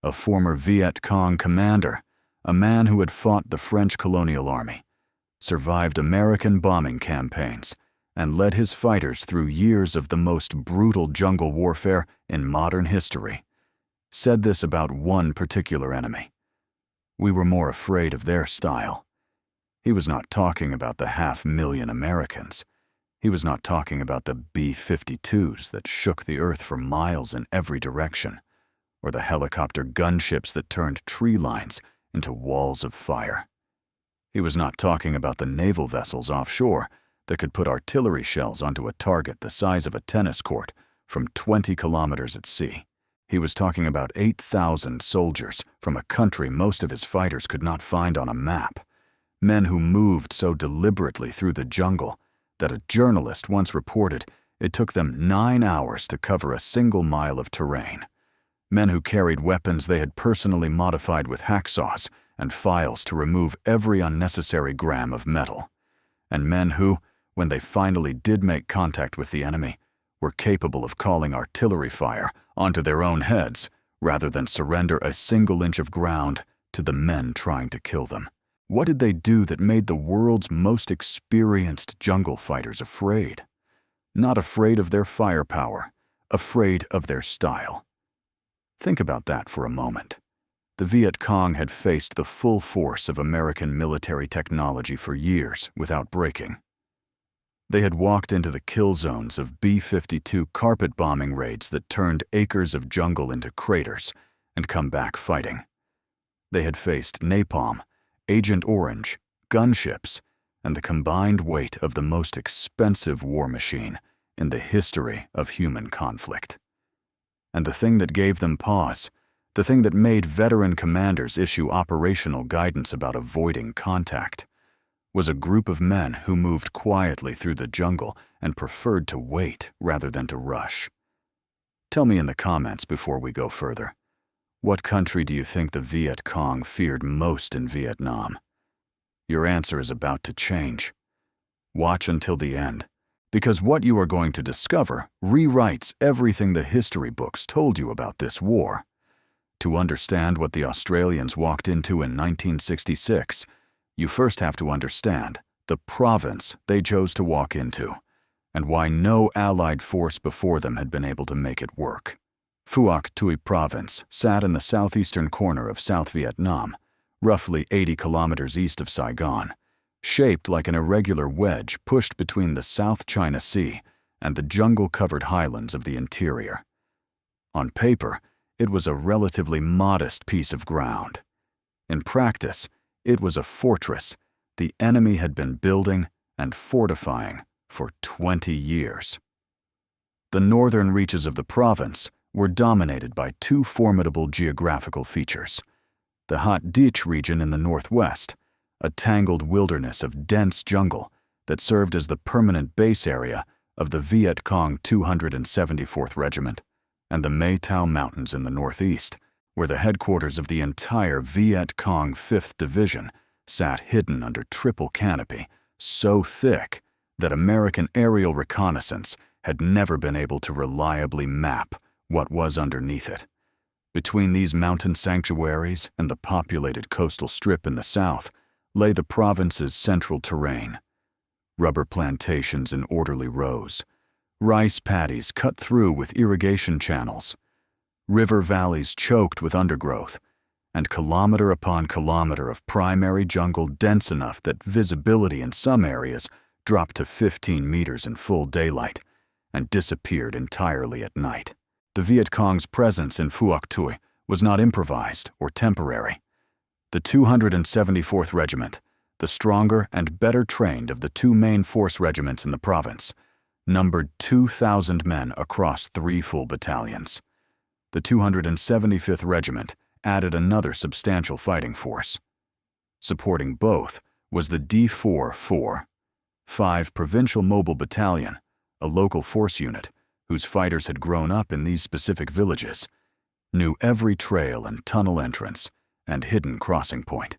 a former Viet Cong commander, a man who had fought the French colonial army, survived American bombing campaigns, and led his fighters through years of the most brutal jungle warfare in modern history, said this about one particular enemy: "We were more afraid of their style." He was not talking about the 500,000 Americans. He was not talking about the B-52s that shook the earth for miles in every direction, or the helicopter gunships that turned tree lines into walls of fire. He was not talking about the naval vessels offshore that could put artillery shells onto a target the size of a tennis court from 20 kilometers at sea. He was talking about 8,000 soldiers from a country most of his fighters could not find on a map, men who moved so deliberately through the jungle that a journalist once reported it took them 9 hours to cover a single mile of terrain, men who carried weapons they had personally modified with hacksaws and files to remove every unnecessary gram of metal, and men who, when they finally did make contact with the enemy, were capable of calling artillery fire onto their own heads rather than surrender a single inch of ground to the men trying to kill them. What did they do that made the world's most experienced jungle fighters afraid? Not afraid of their firepower, afraid of their style. Think about that for a moment. The Viet Cong had faced the full force of American military technology for years without breaking. They had walked into the kill zones of B-52 carpet bombing raids that turned acres of jungle into craters and come back fighting. They had faced napalm, Agent Orange, gunships, and the combined weight of the most expensive war machine in the history of human conflict. And the thing that gave them pause, the thing that made veteran commanders issue operational guidance about avoiding contact, was a group of men who moved quietly through the jungle and preferred to wait rather than to rush. Tell me in the comments before we go further. What country do you think the Viet Cong feared most in Vietnam? Your answer is about to change. Watch until the end, because what you are going to discover rewrites everything the history books told you about this war. To understand what the Australians walked into in 1966, you first have to understand the province they chose to walk into, and why no Allied force before them had been able to make it work. Phuoc Tuy province sat in the southeastern corner of South Vietnam, roughly 80 kilometers east of Saigon, shaped like an irregular wedge pushed between the South China Sea and the jungle-covered highlands of the interior. On paper, it was a relatively modest piece of ground. In practice, it was a fortress the enemy had been building and fortifying for 20 years. The northern reaches of the province were dominated by two formidable geographical features: the Hat Dich region in the northwest, a tangled wilderness of dense jungle that served as the permanent base area of the Viet Cong 274th Regiment, and the Mae Tao Mountains in the northeast, where the headquarters of the entire Viet Cong 5th Division sat hidden under triple canopy so thick that American aerial reconnaissance had never been able to reliably map what was underneath it. Between these mountain sanctuaries and the populated coastal strip in the south lay the province's central terrain: rubber plantations in orderly rows, rice paddies cut through with irrigation channels, river valleys choked with undergrowth, and kilometer upon kilometer of primary jungle dense enough that visibility in some areas dropped to 15 meters in full daylight and disappeared entirely at night. The Viet Cong's presence in Phuoc Tuy was not improvised or temporary. The 274th Regiment, the stronger and better trained of the two main force regiments in the province, numbered 2,000 men across 3 full battalions. The 275th Regiment added another substantial fighting force. Supporting both was the D4-4, 5 Provincial Mobile Battalion, a local force unit whose fighters had grown up in these specific villages, knew every trail and tunnel entrance and hidden crossing point,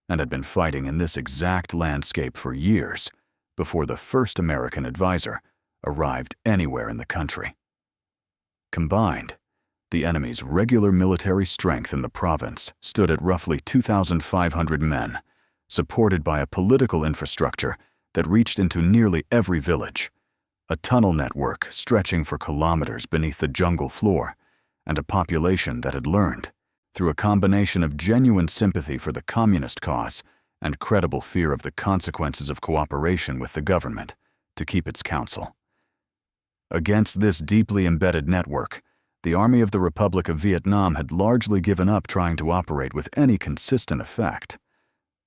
and had been fighting in this exact landscape for years before the first American advisor arrived anywhere in the country. Combined, The enemy's regular military strength in the province stood at roughly 2,500 men, supported by a political infrastructure that reached into nearly every village, a tunnel network stretching for kilometers beneath the jungle floor, and a population that had learned, through a combination of genuine sympathy for the communist cause and credible fear of the consequences of cooperation with the government, to keep its counsel. Against this deeply embedded network, the Army of the Republic of Vietnam had largely given up trying to operate with any consistent effect.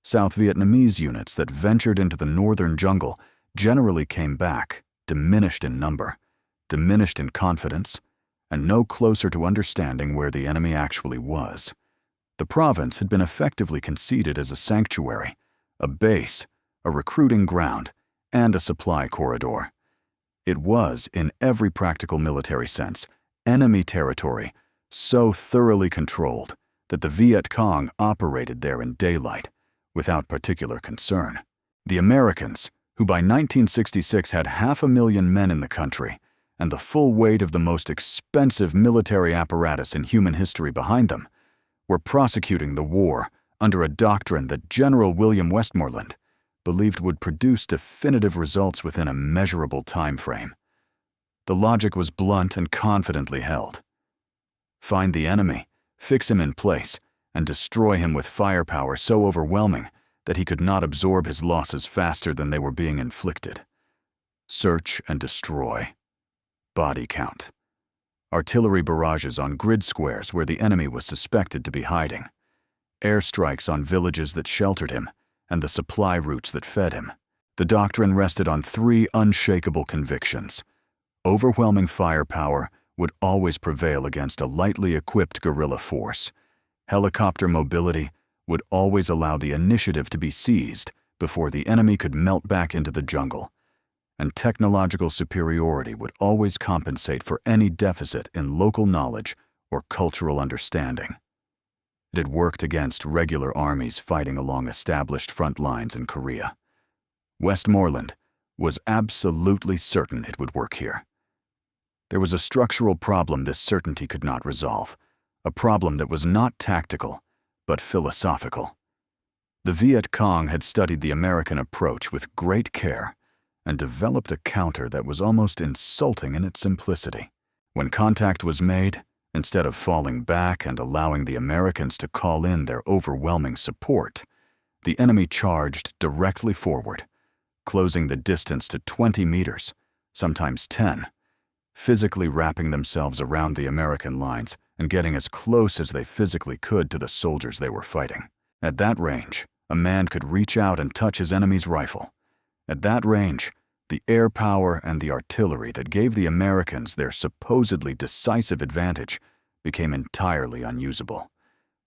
South Vietnamese units that ventured into the northern jungle generally came back, diminished in number, diminished in confidence, and no closer to understanding where the enemy actually was. The province had been effectively conceded as a sanctuary, a base, a recruiting ground, and a supply corridor. It was, in every practical military sense, enemy territory, so thoroughly controlled that the Viet Cong operated there in daylight, without particular concern. The Americans, who by 1966 had 500,000 men in the country, and the full weight of the most expensive military apparatus in human history behind them, were prosecuting the war under a doctrine that General William Westmoreland believed would produce definitive results within a measurable time frame. The logic was blunt and confidently held. Find the enemy, fix him in place, and destroy him with firepower so overwhelming that he could not absorb his losses faster than they were being inflicted. Search and destroy. Body count. Artillery barrages on grid squares where the enemy was suspected to be hiding. Airstrikes on villages that sheltered him and the supply routes that fed him. The doctrine rested on three unshakable convictions. Overwhelming firepower would always prevail against a lightly equipped guerrilla force. Helicopter mobility would always allow the initiative to be seized before the enemy could melt back into the jungle. And technological superiority would always compensate for any deficit in local knowledge or cultural understanding. It had worked against regular armies fighting along established front lines in Korea. Westmoreland was absolutely certain it would work here. There was a structural problem this certainty could not resolve, a problem that was not tactical, but philosophical. The Viet Cong had studied the American approach with great care and developed a counter that was almost insulting in its simplicity. When contact was made, instead of falling back and allowing the Americans to call in their overwhelming support, the enemy charged directly forward, closing the distance to 20 meters, sometimes 10, physically wrapping themselves around the American lines and getting as close as they physically could to the soldiers they were fighting. At that range, a man could reach out and touch his enemy's rifle. At that range, the air power and the artillery that gave the Americans their supposedly decisive advantage became entirely unusable,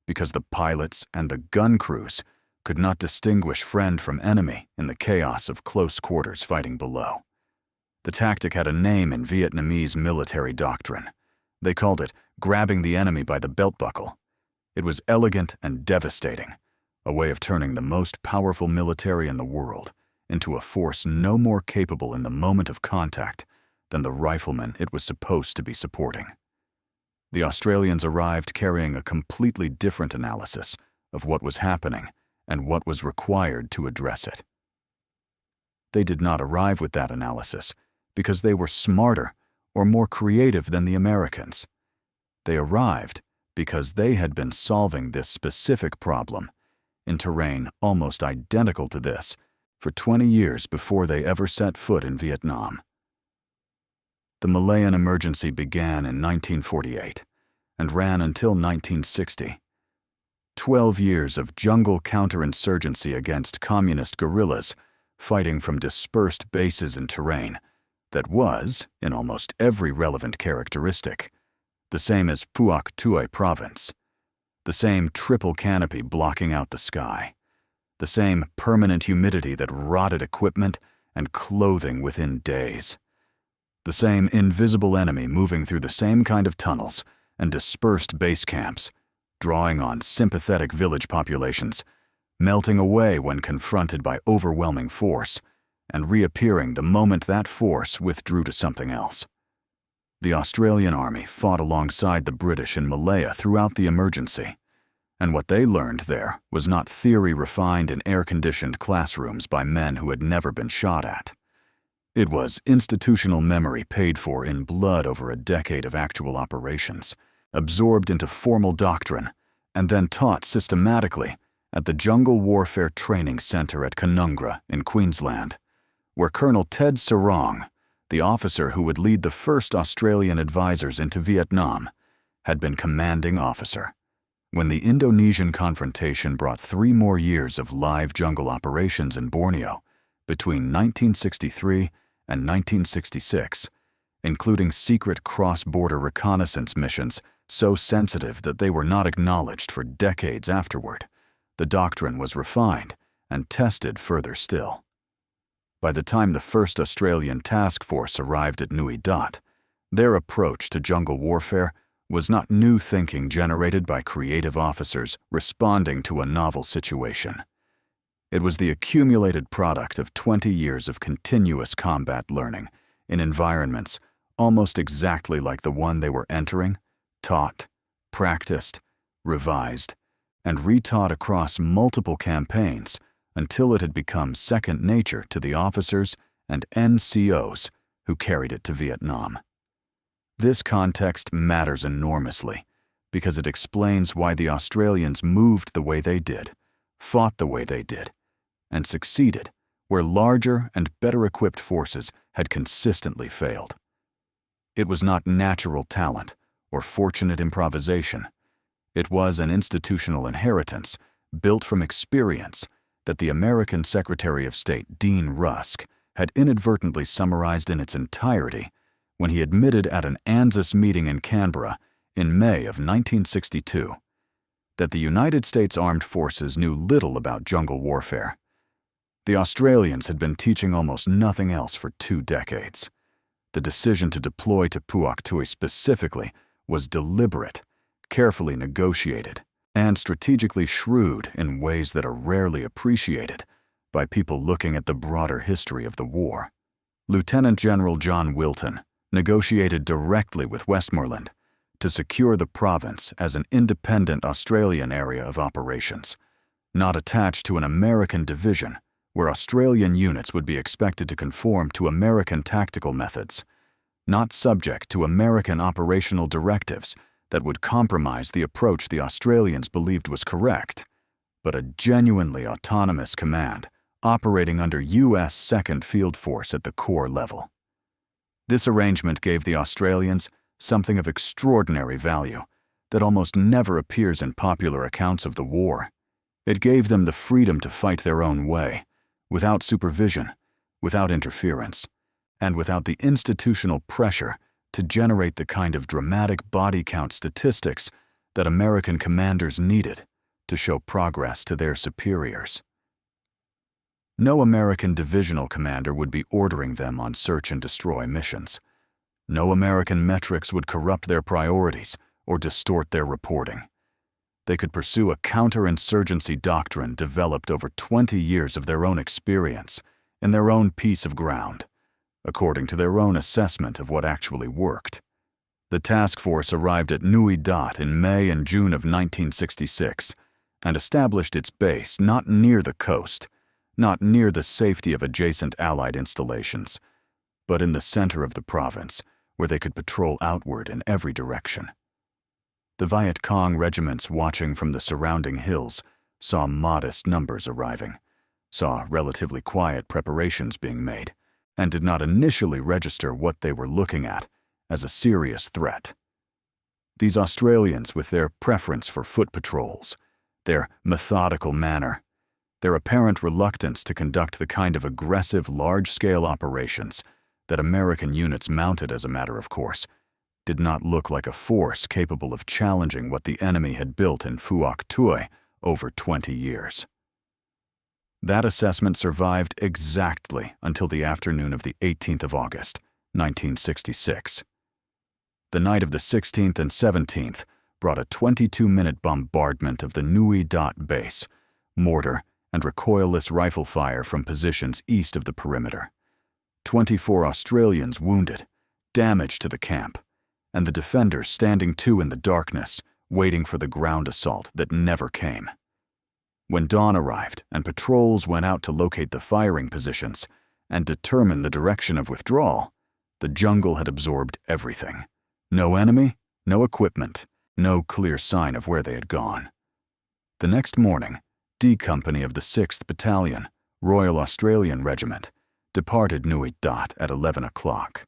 because the pilots and the gun crews could not distinguish friend from enemy in the chaos of close quarters fighting below. The tactic had a name in Vietnamese military doctrine. They called it grabbing the enemy by the belt buckle. It was elegant and devastating, a way of turning the most powerful military in the world into a force no more capable in the moment of contact than the riflemen it was supposed to be supporting. The Australians arrived carrying a completely different analysis of what was happening and what was required to address it. They did not arrive with that analysis because they were smarter or more creative than the Americans. They arrived because they had been solving this specific problem in terrain almost identical to this for 20 years before they ever set foot in Vietnam. The Malayan emergency began in 1948 and ran until 1960. 12 years of jungle counterinsurgency against communist guerrillas fighting from dispersed bases in terrain that was, in almost every relevant characteristic, the same as Phuoc Tuy province, the same triple canopy blocking out the sky, the same permanent humidity that rotted equipment and clothing within days, the same invisible enemy moving through the same kind of tunnels and dispersed base camps, drawing on sympathetic village populations, melting away when confronted by overwhelming force, and reappearing the moment that force withdrew to something else. The Australian Army fought alongside the British in Malaya throughout the emergency, and what they learned there was not theory refined in air-conditioned classrooms by men who had never been shot at. It was institutional memory paid for in blood over a decade of actual operations, absorbed into formal doctrine, and then taught systematically at the Jungle Warfare Training Centre at Canungra in Queensland, where Colonel Ted Sarong, the officer who would lead the first Australian advisors into Vietnam, had been commanding officer. When the Indonesian confrontation brought 3 more years of live jungle operations in Borneo between 1963 and 1966, including secret cross-border reconnaissance missions so sensitive that they were not acknowledged for decades afterward, the doctrine was refined and tested further still. By the time the first Australian task force arrived at Nui Dat, their approach to jungle warfare was not new thinking generated by creative officers responding to a novel situation. It was the accumulated product of 20 years of continuous combat learning in environments almost exactly like the one they were entering, taught, practiced, revised, and retaught across multiple campaigns until it had become second nature to the officers and NCOs who carried it to Vietnam. This context matters enormously because it explains why the Australians moved the way they did, fought the way they did, and succeeded where larger and better-equipped forces had consistently failed. It was not natural talent or fortunate improvisation. It was an institutional inheritance built from experience that the American Secretary of State Dean Rusk had inadvertently summarized in its entirety when he admitted at an ANZUS meeting in Canberra in May of 1962 that the United States Armed Forces knew little about jungle warfare. The Australians had been teaching almost nothing else for 2 decades. The decision to deploy to Phuoc Tuy specifically was deliberate, carefully negotiated, and strategically shrewd in ways that are rarely appreciated by people looking at the broader history of the war. Lieutenant General John Wilton negotiated directly with Westmoreland to secure the province as an independent Australian area of operations, not attached to an American division where Australian units would be expected to conform to American tactical methods, not subject to American operational directives that would compromise the approach the Australians believed was correct, but a genuinely autonomous command operating under U.S. 2nd Field Force at the corps level. This arrangement gave the Australians something of extraordinary value that almost never appears in popular accounts of the war. It gave them the freedom to fight their own way, without supervision, without interference, and without the institutional pressure to generate the kind of dramatic body count statistics that American commanders needed to show progress to their superiors. No American divisional commander would be ordering them on search and destroy missions. No American metrics would corrupt their priorities or distort their reporting. They could pursue a counterinsurgency doctrine developed over 20 years of their own experience in their own piece of ground, according to their own assessment of what actually worked. The task force arrived at Nui Dat in May and June of 1966 and established its base not near the coast, not near the safety of adjacent Allied installations, but in the center of the province, where they could patrol outward in every direction. The Viet Cong regiments watching from the surrounding hills saw modest numbers arriving, saw relatively quiet preparations being made, and did not initially register what they were looking at as a serious threat. These Australians, with their preference for foot patrols, their methodical manner, their apparent reluctance to conduct the kind of aggressive, large-scale operations that American units mounted as a matter of course, did not look like a force capable of challenging what the enemy had built in Phuoc Tuy over 20 years. That assessment survived exactly until the afternoon of the 18th of August, 1966. The night of the 16th and 17th brought a 22-minute bombardment of the Nui Dat base, mortar and recoilless rifle fire from positions east of the perimeter. 24 Australians wounded, damage to the camp, and the defenders standing to in the darkness, waiting for the ground assault that never came. When dawn arrived and patrols went out to locate the firing positions and determine the direction of withdrawal, the jungle had absorbed everything. No enemy, no equipment, no clear sign of where they had gone. The next morning, D Company of the 6th Battalion, Royal Australian Regiment, departed Nui Dat at 11 o'clock.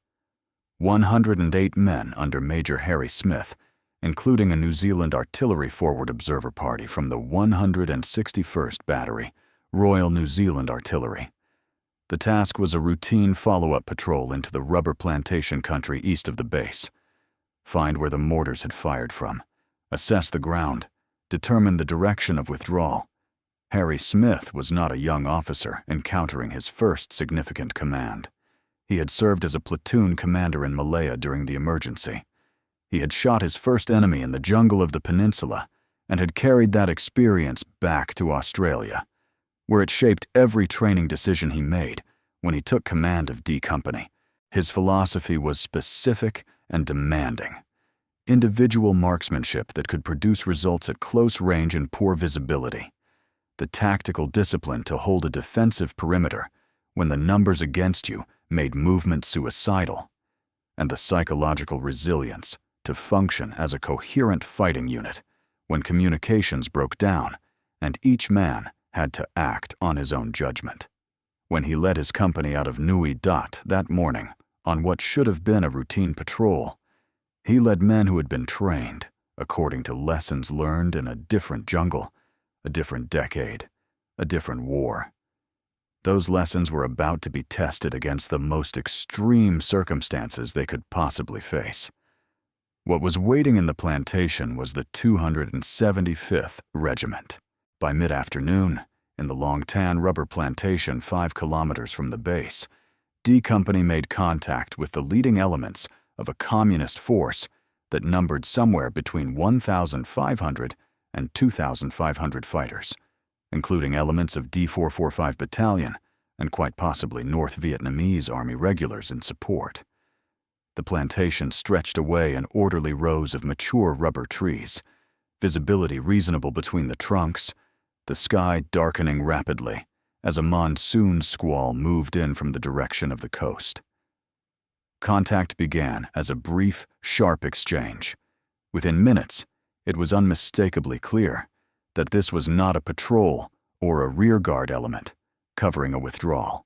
108 men under Major Harry Smith, including a New Zealand artillery forward observer party from the 161st Battery, Royal New Zealand Artillery. The task was a routine follow-up patrol into the rubber plantation country east of the base. Find where the mortars had fired from, assess the ground, determine the direction of withdrawal. Harry Smith was not a young officer encountering his first significant command. He had served as a platoon commander in Malaya during the emergency. He had shot his first enemy in the jungle of the peninsula and had carried that experience back to Australia, where it shaped every training decision he made when he took command of D Company. His philosophy was specific and demanding. Individual marksmanship that could produce results at close range and poor visibility. The tactical discipline to hold a defensive perimeter when the numbers against you made movement suicidal. And the psychological resilience to function as a coherent fighting unit when communications broke down and each man had to act on his own judgment. When he led his company out of Nui Dat that morning on what should have been a routine patrol, he led men who had been trained according to lessons learned in a different jungle, a different decade, a different war. Those lessons were about to be tested against the most extreme circumstances they could possibly face. What was waiting in the plantation was the 275th Regiment. By mid-afternoon, in the Long Tan rubber plantation 5 kilometers from the base, D Company made contact with the leading elements of a communist force that numbered somewhere between 1,500 and 2,500 fighters, including elements of D445 Battalion and quite possibly North Vietnamese Army regulars in support. The plantation stretched away in orderly rows of mature rubber trees, visibility reasonable between the trunks, the sky darkening rapidly as a monsoon squall moved in from the direction of the coast. Contact began as a brief, sharp exchange. Within minutes, it was unmistakably clear that this was not a patrol or a rearguard element covering a withdrawal.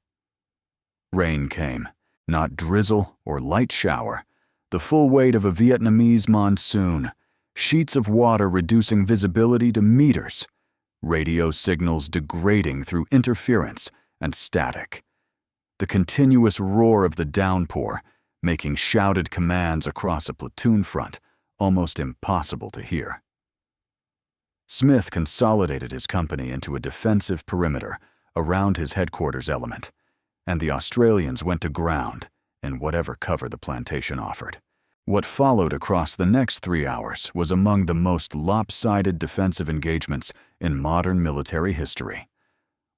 Rain came, not drizzle or light shower, the full weight of a Vietnamese monsoon, sheets of water reducing visibility to meters, radio signals degrading through interference and static, the continuous roar of the downpour making shouted commands across a platoon front almost impossible to hear. Smith consolidated his company into a defensive perimeter around his headquarters element, and the Australians went to ground in whatever cover the plantation offered. What followed across the next 3 hours was among the most lopsided defensive engagements in modern military history.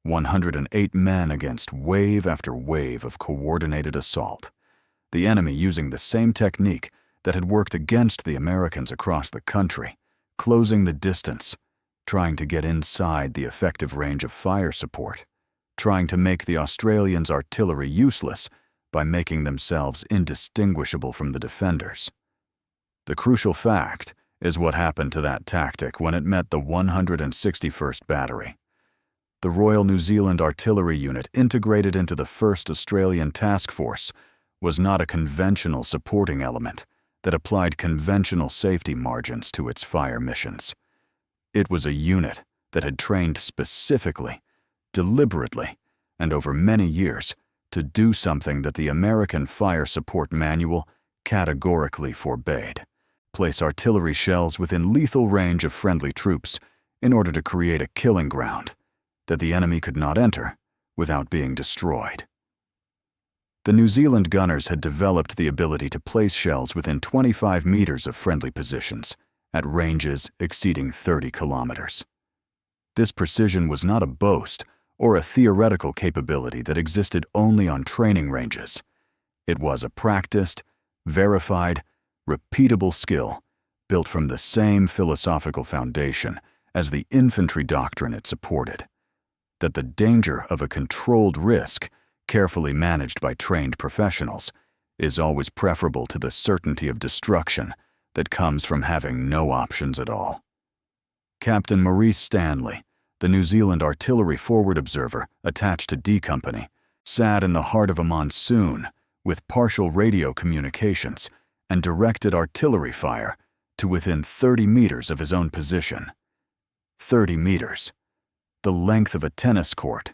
108 men against wave after wave of coordinated assault, the enemy using the same technique that had worked against the Americans across the country, closing the distance, trying to get inside the effective range of fire support, trying to make the Australians' artillery useless by making themselves indistinguishable from the defenders. The crucial fact is what happened to that tactic when it met the 161st Battery. The Royal New Zealand Artillery Unit integrated into the 1st Australian Task Force was not a conventional supporting element that applied conventional safety margins to its fire missions. It was a unit that had trained specifically, deliberately, and over many years to do something that the American Fire Support Manual categorically forbade: place artillery shells within lethal range of friendly troops in order to create a killing ground that the enemy could not enter without being destroyed. The New Zealand gunners had developed the ability to place shells within 25 meters of friendly positions at ranges exceeding 30 kilometers. This precision was not a boast or a theoretical capability that existed only on training ranges. It was a practiced, verified, repeatable skill, built from the same philosophical foundation as the infantry doctrine it supported, that the danger of a controlled risk, carefully managed by trained professionals, is always preferable to the certainty of destruction that comes from having no options at all. Captain Maurice Stanley, the New Zealand artillery forward observer attached to D Company, sat in the heart of a monsoon with partial radio communications and directed artillery fire to within 30 meters of his own position. 30 meters, the length of a tennis court,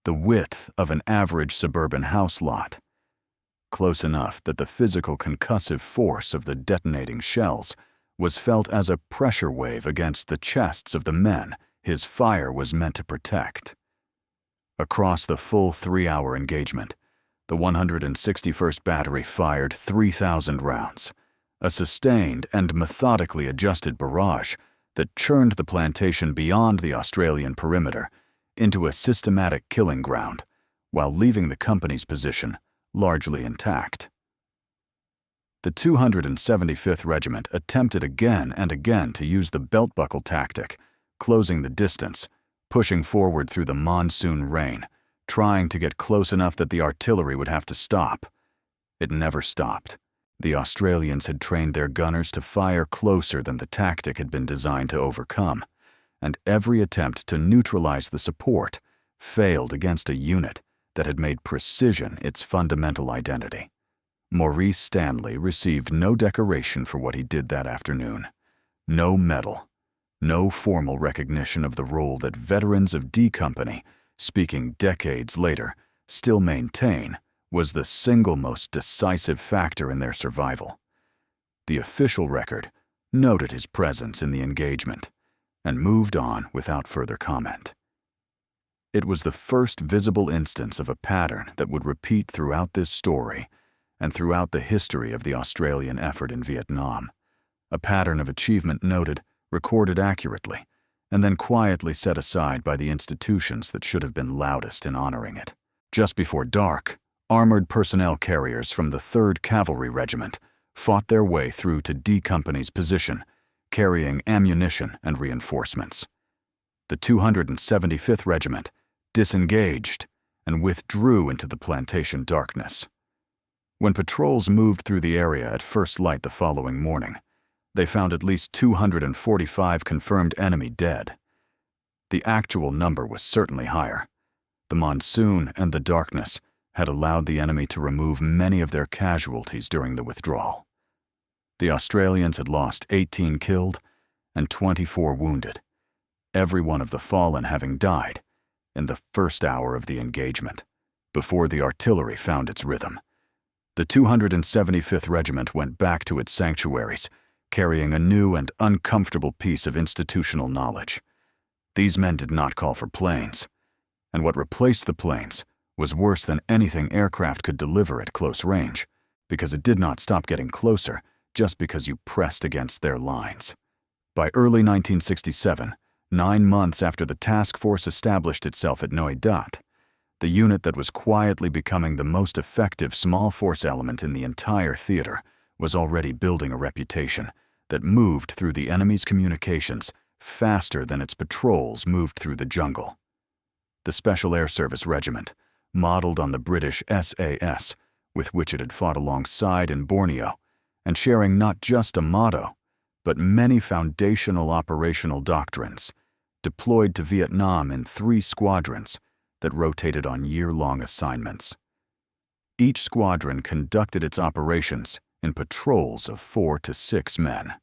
the width of an average suburban house lot. Close enough that the physical concussive force of the detonating shells was felt as a pressure wave against the chests of the men his fire was meant to protect. Across the full 3-hour engagement, the 161st Battery fired 3,000 rounds, a sustained and methodically adjusted barrage that churned the plantation beyond the Australian perimeter into a systematic killing ground, while leaving the company's position largely intact. The 275th Regiment attempted again and again to use the belt-buckle tactic, closing the distance, pushing forward through the monsoon rain, trying to get close enough that the artillery would have to stop. It never stopped. The Australians had trained their gunners to fire closer than the tactic had been designed to overcome, and every attempt to neutralize the support failed against a unit that had made precision its fundamental identity. Maurice Stanley received no decoration for what he did that afternoon, no medal, no formal recognition of the role that veterans of D Company, speaking decades later, still maintain was the single most decisive factor in their survival. The official record noted his presence in the engagement and moved on without further comment. It was the first visible instance of a pattern that would repeat throughout this story and throughout the history of the Australian effort in Vietnam, a pattern of achievement noted, recorded accurately, and then quietly set aside by the institutions that should have been loudest in honoring it. Just before dark, armored personnel carriers from the 3rd Cavalry Regiment fought their way through to D Company's position, carrying ammunition and reinforcements. The 275th Regiment disengaged and withdrew into the plantation darkness. When patrols moved through the area at first light the following morning, they found at least 245 confirmed enemy dead. The actual number was certainly higher. The monsoon and the darkness had allowed the enemy to remove many of their casualties during the withdrawal. The Australians had lost 18 killed and 24 wounded, every one of the fallen having died in the first hour of the engagement, before the artillery found its rhythm. The 275th Regiment went back to its sanctuaries, carrying a new and uncomfortable piece of institutional knowledge. These men did not call for planes, and what replaced the planes was worse than anything aircraft could deliver at close range, because it did not stop getting closer just because you pressed against their lines. By early 1967, 9 months after the task force established itself at Noi Dat, the unit that was quietly becoming the most effective small force element in the entire theater was already building a reputation that moved through the enemy's communications faster than its patrols moved through the jungle. The Special Air Service Regiment, modeled on the British SAS, with which it had fought alongside in Borneo, and sharing not just a motto, but many foundational operational doctrines, deployed to Vietnam in 3 squadrons that rotated on year-long assignments. Each squadron conducted its operations in patrols of 4 to 6 men.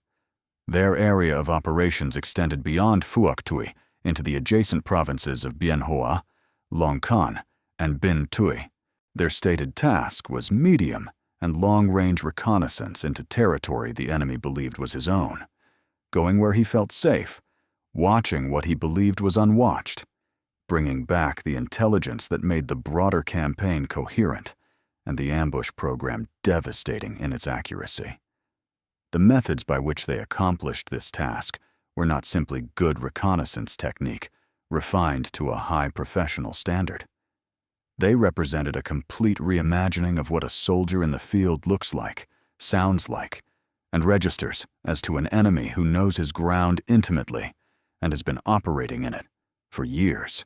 Their area of operations extended beyond Phuoc Tuy into the adjacent provinces of Bien Hoa, Long Con, and Binh Ba. Their stated task was medium and long-range reconnaissance into territory the enemy believed was his own, going where he felt safe, watching what he believed was unwatched, bringing back the intelligence that made the broader campaign coherent and the ambush program devastating in its accuracy. The methods by which they accomplished this task were not simply good reconnaissance technique, refined to a high professional standard. They represented a complete reimagining of what a soldier in the field looks like, sounds like, and registers as to an enemy who knows his ground intimately and has been operating in it for years.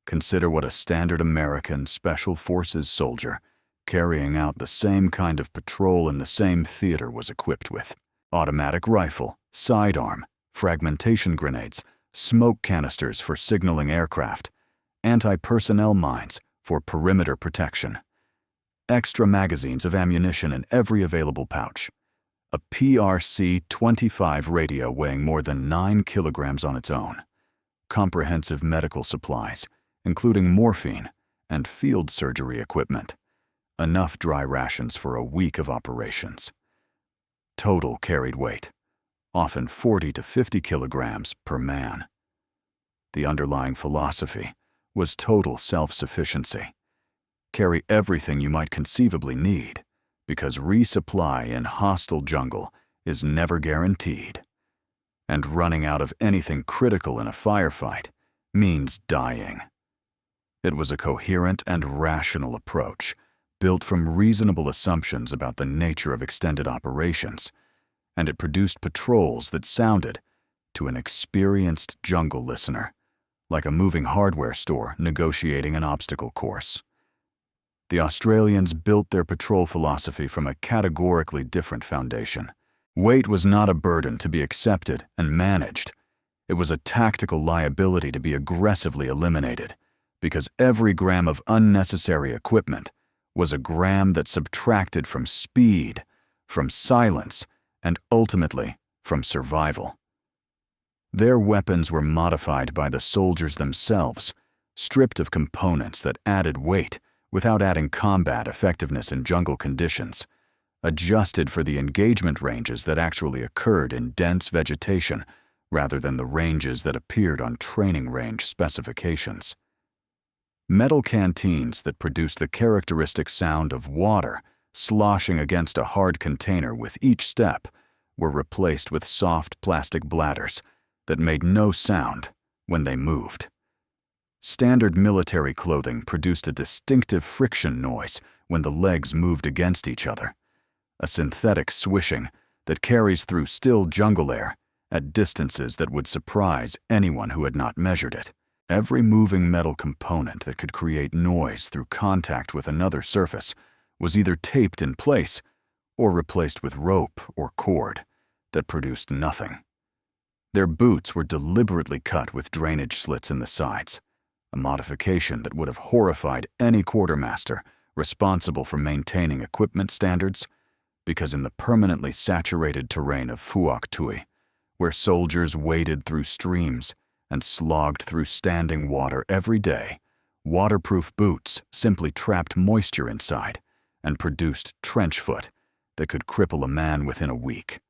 Consider what a standard American Special Forces soldier carrying out the same kind of patrol in the same theater was equipped with: automatic rifle, sidearm, fragmentation grenades, smoke canisters for signaling aircraft, anti-personnel mines for perimeter protection, extra magazines of ammunition in every available pouch, a PRC-25 radio weighing more than 9 kilograms on its own, comprehensive medical supplies, including morphine and field surgery equipment, enough dry rations for a week of operations. Total carried weight, often 40 to 50 kilograms per man. The underlying philosophy was total self-sufficiency. Carry everything you might conceivably need, because resupply in hostile jungle is never guaranteed. And running out of anything critical in a firefight means dying. It was a coherent and rational approach, built from reasonable assumptions about the nature of extended operations, and it produced patrols that sounded, to an experienced jungle listener, like a moving hardware store negotiating an obstacle course. The Australians built their patrol philosophy from a categorically different foundation. Weight was not a burden to be accepted and managed. It was a tactical liability to be aggressively eliminated, because every gram of unnecessary equipment was a gram that subtracted from speed, from silence, and ultimately from survival. Their weapons were modified by the soldiers themselves, stripped of components that added weight without adding combat effectiveness in jungle conditions, adjusted for the engagement ranges that actually occurred in dense vegetation rather than the ranges that appeared on training range specifications. Metal canteens that produced the characteristic sound of water sloshing against a hard container with each step were replaced with soft plastic bladders that made no sound when they moved. Standard military clothing produced a distinctive friction noise when the legs moved against each other, a synthetic swishing that carries through still jungle air at distances that would surprise anyone who had not measured it. Every moving metal component that could create noise through contact with another surface was either taped in place or replaced with rope or cord that produced nothing. Their boots were deliberately cut with drainage slits in the sides, a modification that would have horrified any quartermaster responsible for maintaining equipment standards, because in the permanently saturated terrain of Phuoc Tuy, where soldiers waded through streams and slogged through standing water every day, waterproof boots simply trapped moisture inside and produced trench foot that could cripple a man within a week.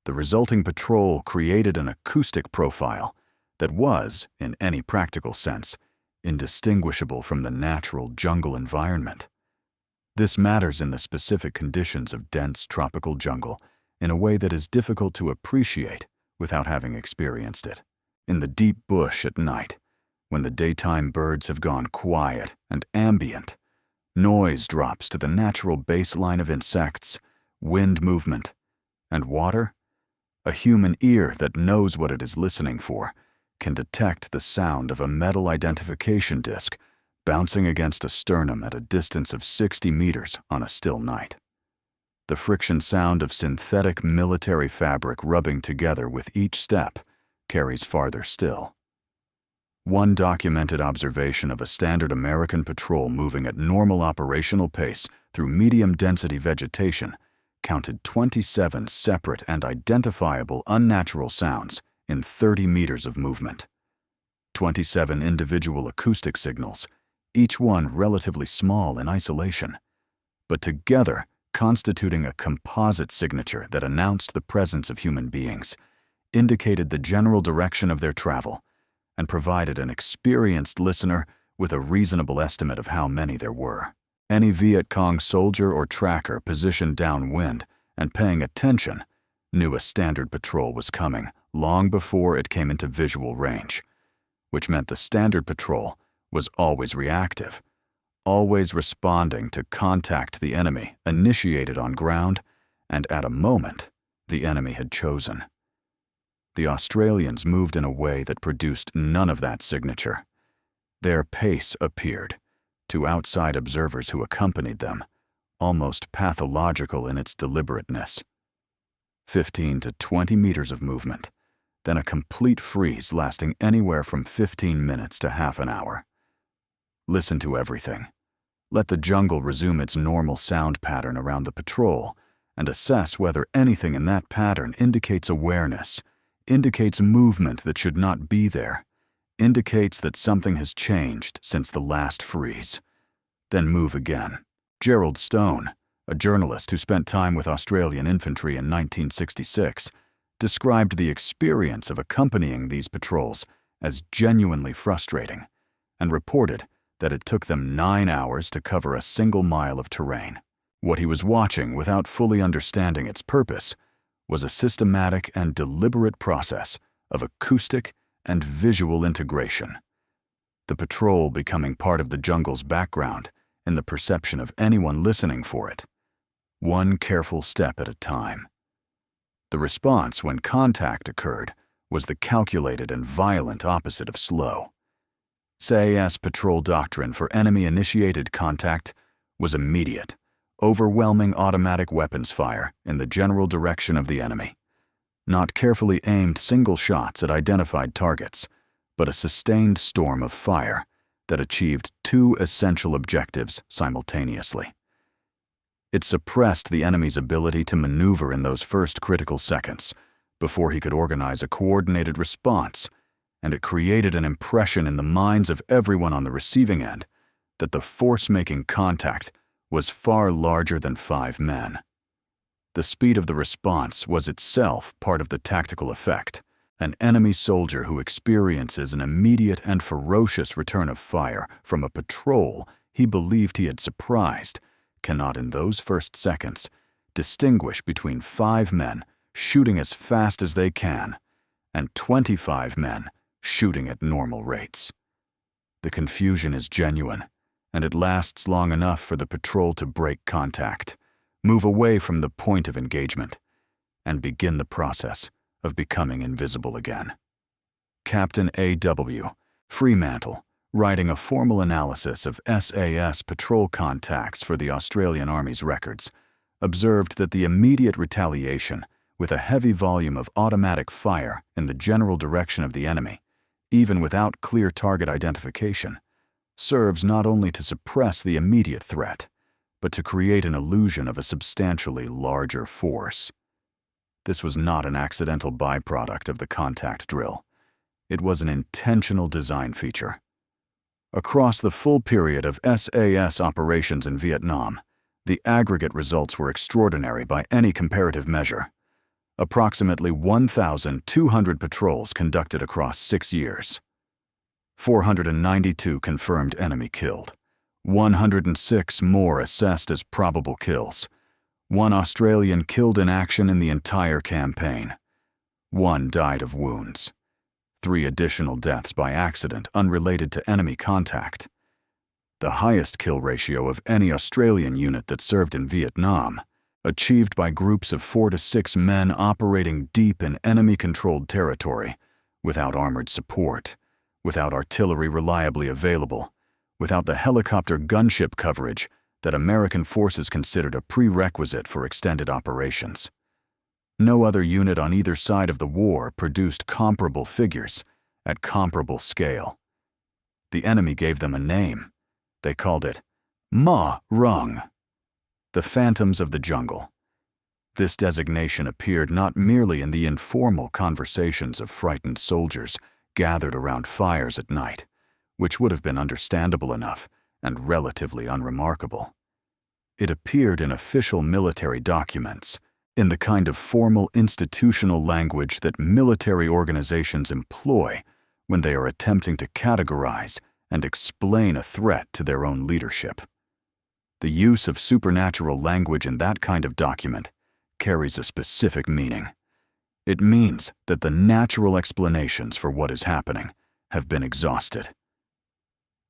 The resulting patrol created an acoustic profile that was, in any practical sense, indistinguishable from the natural jungle environment. This matters in the specific conditions of dense tropical jungle in a way that is difficult to appreciate without having experienced it. In the deep bush at night, when the daytime birds have gone quiet and ambient, noise drops to the natural baseline of insects, wind movement, and water. A human ear that knows what it is listening for can detect the sound of a metal identification disc bouncing against a sternum at a distance of 60 meters on a still night. The friction sound of synthetic military fabric rubbing together with each step carries farther still. One documented observation of a standard American patrol moving at normal operational pace through medium-density vegetation counted 27 separate and identifiable unnatural sounds in 30 meters of movement. 27 individual acoustic signals, each one relatively small in isolation, but together constituting a composite signature that announced the presence of human beings, indicated the general direction of their travel, and provided an experienced listener with a reasonable estimate of how many there were. Any Viet Cong soldier or tracker positioned downwind and paying attention knew a standard patrol was coming long before it came into visual range, which meant the standard patrol was always reactive, always responding to contact the enemy initiated on ground and at a moment the enemy had chosen. The Australians moved in a way that produced none of that signature. Their pace appeared, to outside observers who accompanied them, almost pathological in its deliberateness. 15 to 20 meters of movement, then a complete freeze lasting anywhere from 15 minutes to half an hour. Listen to everything. Let the jungle resume its normal sound pattern around the patrol, and assess whether anything in that pattern indicates awareness, indicates movement that should not be there, indicates that something has changed since the last freeze. Then move again. Gerald Stone, a journalist who spent time with Australian infantry in 1966, described the experience of accompanying these patrols as genuinely frustrating, and reported that it took them 9 hours to cover a single mile of terrain. What he was watching, without fully understanding its purpose, was a systematic and deliberate process of acoustic and visual integration. The patrol becoming part of the jungle's background in the perception of anyone listening for it, one careful step at a time. The response when contact occurred was the calculated and violent opposite of slow. SAS patrol doctrine for enemy-initiated contact was immediate, overwhelming automatic weapons fire in the general direction of the enemy. Not carefully aimed single shots at identified targets, but a sustained storm of fire that achieved two essential objectives simultaneously. It suppressed the enemy's ability to maneuver in those first critical seconds before he could organize a coordinated response, and it created an impression in the minds of everyone on the receiving end that the force making contact was far larger than 5 men. The speed of the response was itself part of the tactical effect. An enemy soldier who experiences an immediate and ferocious return of fire from a patrol he believed he had surprised cannot in those first seconds distinguish between 5 men shooting as fast as they can and 25 men shooting at normal rates. The confusion is genuine, and it lasts long enough for the patrol to break contact, move away from the point of engagement, and begin the process of becoming invisible again. Captain A.W. Fremantle, writing a formal analysis of SAS patrol contacts for the Australian Army's records, observed that the immediate retaliation with a heavy volume of automatic fire in the general direction of the enemy, even without clear target identification, serves not only to suppress the immediate threat, but to create an illusion of a substantially larger force. This was not an accidental byproduct of the contact drill. It was an intentional design feature. Across the full period of SAS operations in Vietnam, the aggregate results were extraordinary by any comparative measure. Approximately 1,200 patrols conducted across 6 years. 492 confirmed enemy killed. 106 more assessed as probable kills. 1 Australian killed in action in the entire campaign. 1 died of wounds. 3 additional deaths by accident unrelated to enemy contact. The highest kill ratio of any Australian unit that served in Vietnam, achieved by groups of 4 to 6 men operating deep in enemy-controlled territory, without armored support, without artillery reliably available, without the helicopter gunship coverage that American forces considered a prerequisite for extended operations. No other unit on either side of the war produced comparable figures at comparable scale. The enemy gave them a name. They called it Ma Rung, the Phantoms of the Jungle. This designation appeared not merely in the informal conversations of frightened soldiers gathered around fires at night, which would have been understandable enough and relatively unremarkable. It appeared in official military documents, in the kind of formal institutional language that military organizations employ when they are attempting to categorize and explain a threat to their own leadership. The use of supernatural language in that kind of document carries a specific meaning. It means that the natural explanations for what is happening have been exhausted.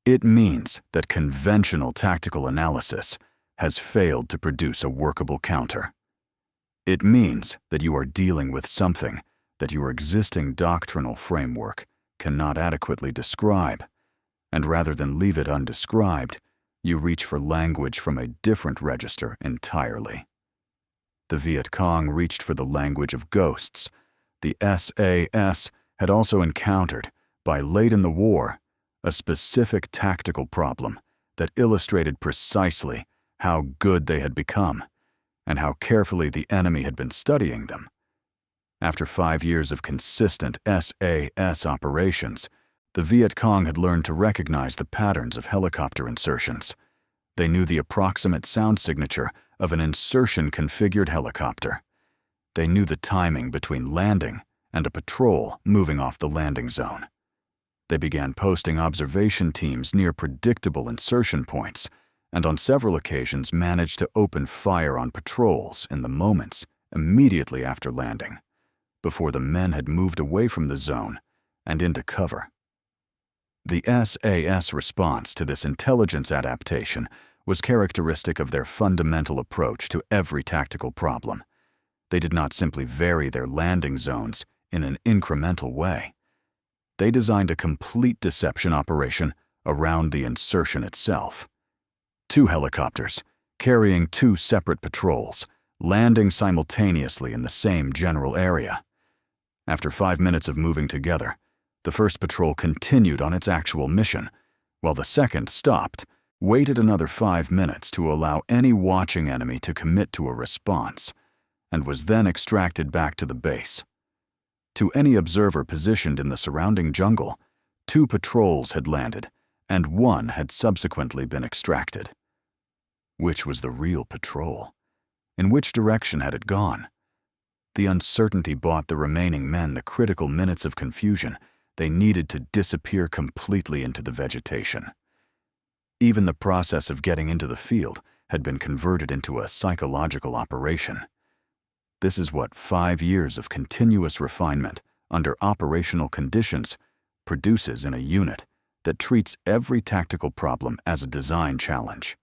It means that conventional tactical analysis has failed to produce a workable counter. It means that you are dealing with something that your existing doctrinal framework cannot adequately describe, and rather than leave it undescribed, you reach for language from a different register entirely. The Viet Cong reached for the language of ghosts. The SAS had also encountered, by late in the war, a specific tactical problem that illustrated precisely how good they had become and how carefully the enemy had been studying them. After 5 years of consistent SAS operations, the Viet Cong had learned to recognize the patterns of helicopter insertions. They knew the approximate sound signature of an insertion-configured helicopter. They knew the timing between landing and a patrol moving off the landing zone. They began posting observation teams near predictable insertion points, and on several occasions managed to open fire on patrols in the moments immediately after landing, before the men had moved away from the zone and into cover. The SAS response to this intelligence adaptation was characteristic of their fundamental approach to every tactical problem. They did not simply vary their landing zones in an incremental way. They designed a complete deception operation around the insertion itself. 2 helicopters, carrying 2 separate patrols, landing simultaneously in the same general area. After 5 minutes of moving together, the first patrol continued on its actual mission, while the second stopped, waited another 5 minutes to allow any watching enemy to commit to a response, and was then extracted back to the base. To any observer positioned in the surrounding jungle, 2 patrols had landed, and 1 had subsequently been extracted. Which was the real patrol? In which direction had it gone? The uncertainty bought the remaining men the critical minutes of confusion they needed to disappear completely into the vegetation. Even the process of getting into the field had been converted into a psychological operation. This is what 5 years of continuous refinement under operational conditions produces in a unit that treats every tactical problem as a design challenge.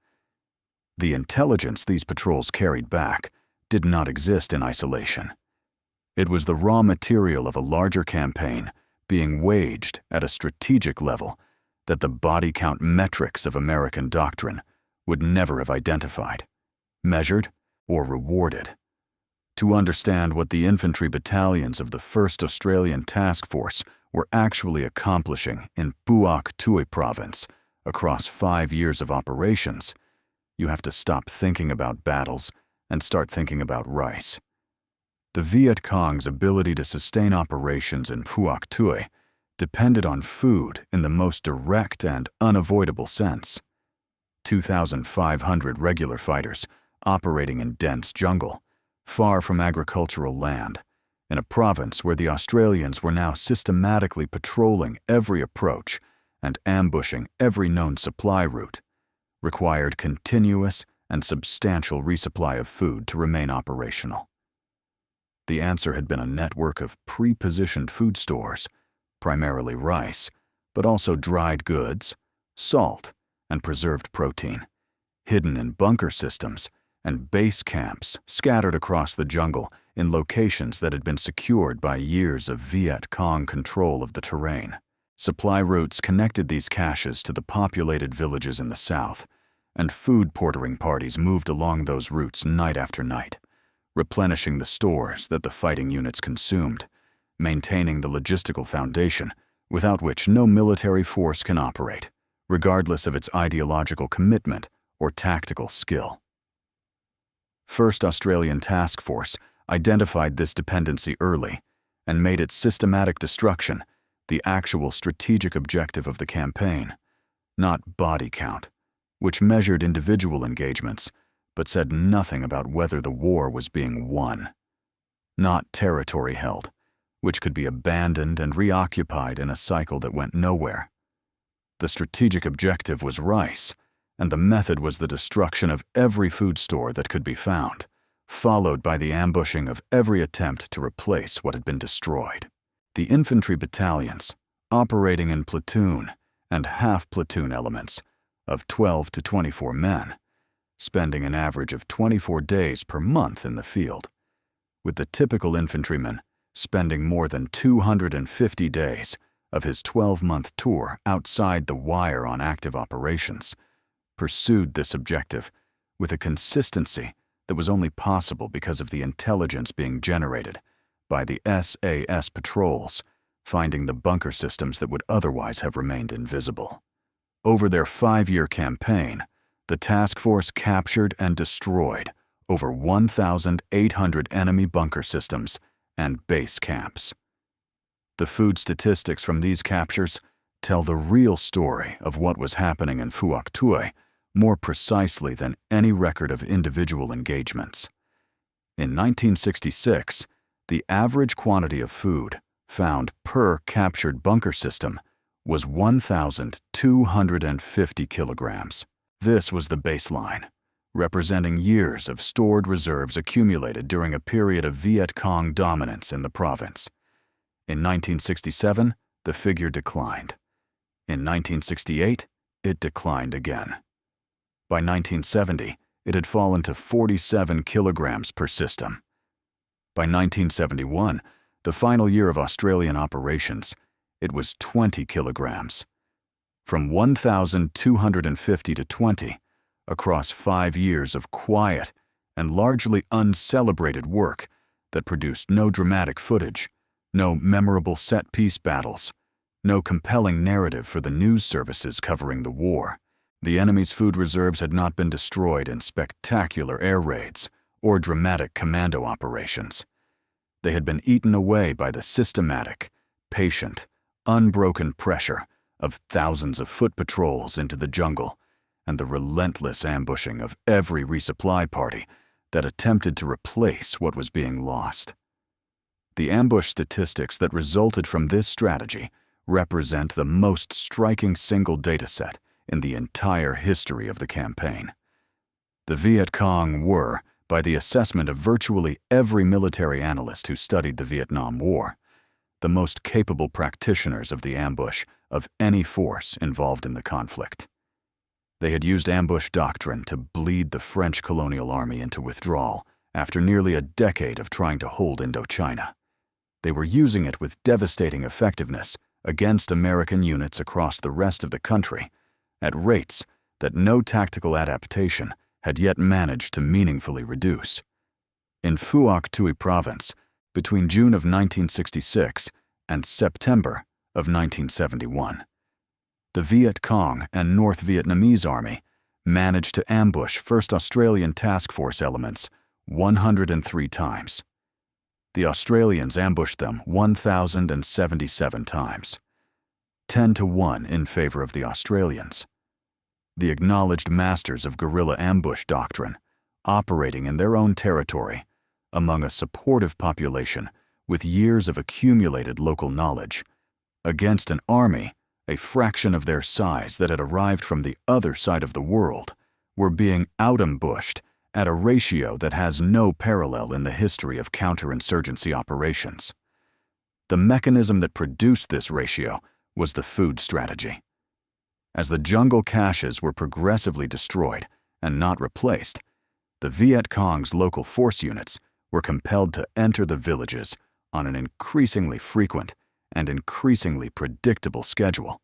The intelligence these patrols carried back did not exist in isolation. It was the raw material of a larger campaign being waged at a strategic level that the body count metrics of American doctrine would never have identified, measured, or rewarded. To understand what the infantry battalions of the 1st Australian Task Force were actually accomplishing in Phuoc Tuy province across 5 years of operations, you have to stop thinking about battles and start thinking about rice. The Viet Cong's ability to sustain operations in Phuoc Tuy depended on food in the most direct and unavoidable sense. 2,500 regular fighters operating in dense jungle, far from agricultural land, in a province where the Australians were now systematically patrolling every approach and ambushing every known supply route, required continuous and substantial resupply of food to remain operational. The answer had been a network of pre-positioned food stores, primarily rice, but also dried goods, salt, and preserved protein, hidden in bunker systems and base camps scattered across the jungle in locations that had been secured by years of Viet Cong control of the terrain. Supply routes connected these caches to the populated villages in the south, and food portering parties moved along those routes night after night, replenishing the stores that the fighting units consumed, maintaining the logistical foundation without which no military force can operate, regardless of its ideological commitment or tactical skill. 1st Australian Task Force identified this dependency early and made its systematic destruction the actual strategic objective of the campaign, not body count, which measured individual engagements but said nothing about whether the war was being won, not territory held, which could be abandoned and reoccupied in a cycle that went nowhere. The strategic objective was rice, and the method was the destruction of every food store that could be found, followed by the ambushing of every attempt to replace what had been destroyed. The infantry battalions, operating in platoon and half-platoon elements of 12 to 24 men, spending an average of 24 days per month in the field, with the typical infantryman spending more than 250 days of his 12-month tour outside the wire on active operations, pursued this objective with a consistency that was only possible because of the intelligence being generated by the SAS patrols finding the bunker systems that would otherwise have remained invisible. Over their 5-year campaign, the task force captured and destroyed over 1,800 enemy bunker systems and base camps. The food statistics from these captures tell the real story of what was happening in Phuoc Tuy more precisely than any record of individual engagements. In 1966, the average quantity of food found per captured bunker system was 1,250 kilograms. This was the baseline, representing years of stored reserves accumulated during a period of Viet Cong dominance in the province. In 1967, the figure declined. In 1968, it declined again. By 1970, it had fallen to 47 kilograms per system. By 1971, the final year of Australian operations, it was 20 kilograms. From 1,250 to 20, across 5 years of quiet and largely uncelebrated work that produced no dramatic footage, no memorable set-piece battles, no compelling narrative for the news services covering the war. The enemy's food reserves had not been destroyed in spectacular air raids or dramatic commando operations. They had been eaten away by the systematic, patient, unbroken pressure of thousands of foot patrols into the jungle and the relentless ambushing of every resupply party that attempted to replace what was being lost. The ambush statistics that resulted from this strategy represent the most striking single dataset in the entire history of the campaign. The Viet Cong were, by the assessment of virtually every military analyst who studied the Vietnam War, the most capable practitioners of the ambush of any force involved in the conflict. They had used ambush doctrine to bleed the French colonial army into withdrawal after nearly a decade of trying to hold Indochina. They were using it with devastating effectiveness against American units across the rest of the country at rates that no tactical adaptation had yet managed to meaningfully reduce. In Phuoc Tuy province, between June of 1966 and September of 1971, the Viet Cong and North Vietnamese Army managed to ambush 1st Australian Task Force elements 103 times. The Australians ambushed them 1,077 times, 10-1 in favor of the Australians. The acknowledged masters of guerrilla ambush doctrine, operating in their own territory, among a supportive population with years of accumulated local knowledge, against an army a fraction of their size that had arrived from the other side of the world, were being out-ambushed at a ratio that has no parallel in the history of counterinsurgency operations. The mechanism that produced this ratio was the food strategy. As the jungle caches were progressively destroyed and not replaced, the Viet Cong's local force units were compelled to enter the villages on an increasingly frequent and increasingly predictable schedule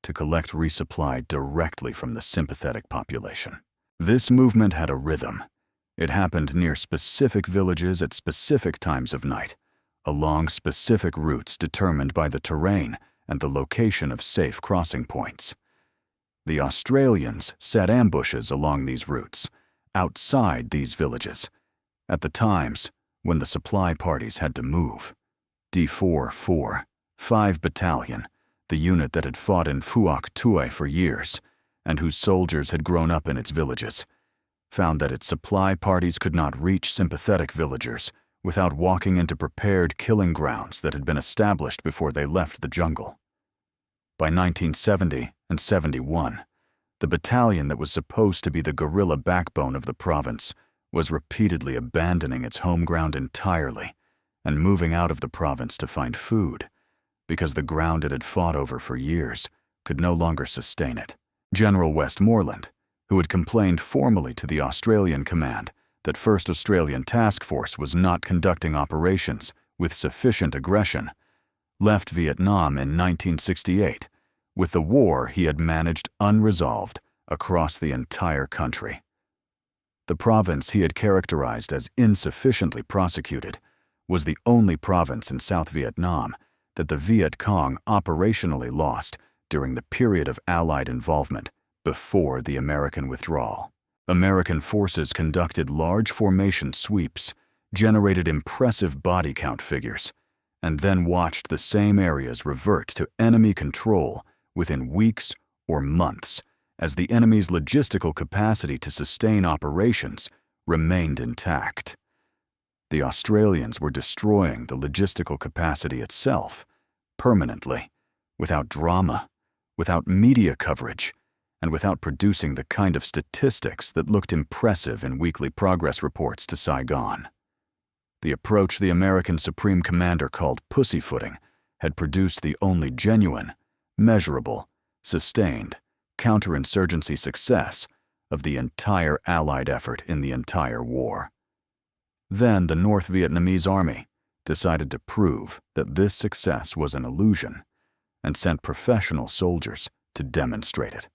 to collect resupply directly from the sympathetic population. This movement had a rhythm. It happened near specific villages at specific times of night, along specific routes determined by the terrain and the location of safe crossing points. The Australians set ambushes along these routes, outside these villages, at the times when the supply parties had to move. D4-4, 5 Battalion, the unit that had fought in Phuoc Tuy for years, and whose soldiers had grown up in its villages, found that its supply parties could not reach sympathetic villagers without walking into prepared killing grounds that had been established before they left the jungle. By 1970 and 71, the battalion that was supposed to be the guerrilla backbone of the province was repeatedly abandoning its home ground entirely and moving out of the province to find food, because the ground it had fought over for years could no longer sustain it. General Westmoreland, who had complained formally to the Australian command that 1st Australian Task Force was not conducting operations with sufficient aggression, left Vietnam in 1968 with the war he had managed unresolved across the entire country. The province he had characterized as insufficiently prosecuted was the only province in South Vietnam that the Viet Cong operationally lost during the period of Allied involvement before the American withdrawal. American forces conducted large formation sweeps, generated impressive body count figures, and then watched the same areas revert to enemy control within weeks or months as the enemy's logistical capacity to sustain operations remained intact. The Australians were destroying the logistical capacity itself, permanently, without drama, without media coverage, and without producing the kind of statistics that looked impressive in weekly progress reports to Saigon. The approach the American Supreme Commander called pussyfooting had produced the only genuine, measurable, sustained, counterinsurgency success of the entire Allied effort in the entire war. Then the North Vietnamese Army decided to prove that this success was an illusion and sent professional soldiers to demonstrate it.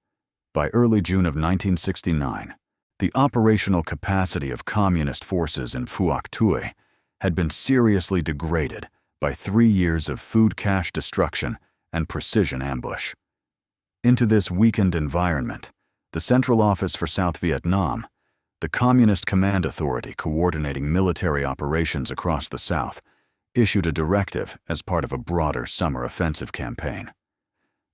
By early June of 1969, the operational capacity of communist forces in Phuoc Tuy had been seriously degraded by 3 years of food cache destruction and precision ambush. Into this weakened environment, the Central Office for South Vietnam, the Communist Command Authority coordinating military operations across the South, issued a directive as part of a broader summer offensive campaign.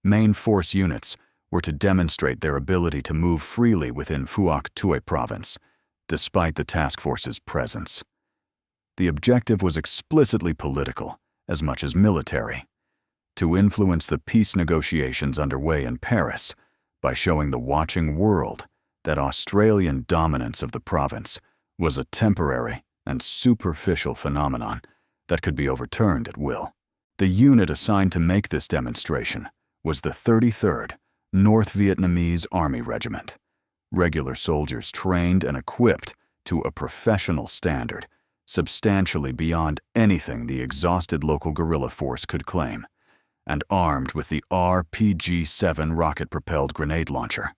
Main force units were to demonstrate their ability to move freely within Phuoc Tuy province, despite the task force's presence. The objective was explicitly political as much as military, to influence the peace negotiations underway in Paris by showing the watching world that Australian dominance of the province was a temporary and superficial phenomenon that could be overturned at will. The unit assigned to make this demonstration was the 33rd North Vietnamese Army Regiment, regular soldiers trained and equipped to a professional standard, substantially beyond anything the exhausted local guerrilla force could claim, and armed with the RPG-7 rocket-propelled grenade launcher,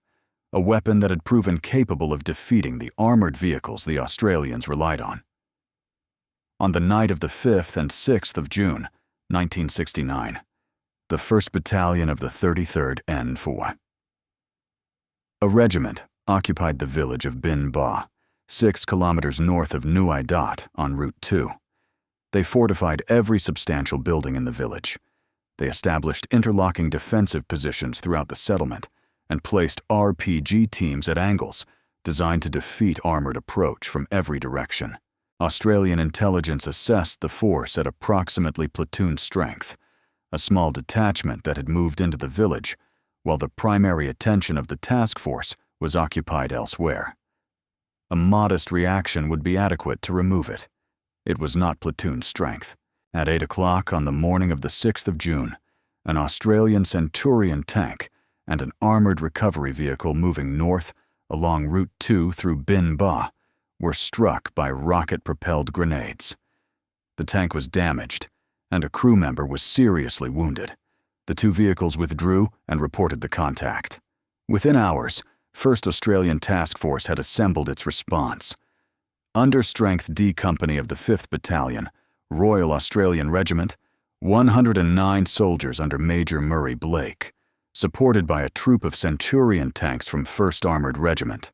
a weapon that had proven capable of defeating the armored vehicles the Australians relied on. On the night of the 5th and 6th of June, 1969, the 1st Battalion of the 33rd N Phuoc, a regiment, occupied the village of Binh Ba, 6 kilometers north of Nui Dat on Route 2. They fortified every substantial building in the village. They established interlocking defensive positions throughout the settlement and placed RPG teams at angles designed to defeat armored approach from every direction. Australian intelligence assessed the force at approximately platoon strength, a small detachment that had moved into the village, while the primary attention of the task force was occupied elsewhere. A modest reaction would be adequate to remove it. It was not platoon strength. At 8 o'clock on the morning of the 6th of June, an Australian Centurion tank and an armored recovery vehicle moving north along Route 2 through Binh Ba were struck by rocket-propelled grenades. The tank was damaged, and a crew member was seriously wounded. The 2 vehicles withdrew and reported the contact. Within hours, 1st Australian Task Force had assembled its response. Understrength D Company of the 5th Battalion, Royal Australian Regiment, 109 soldiers under Major Murray Blake, supported by a troop of Centurion tanks from 1st Armoured Regiment,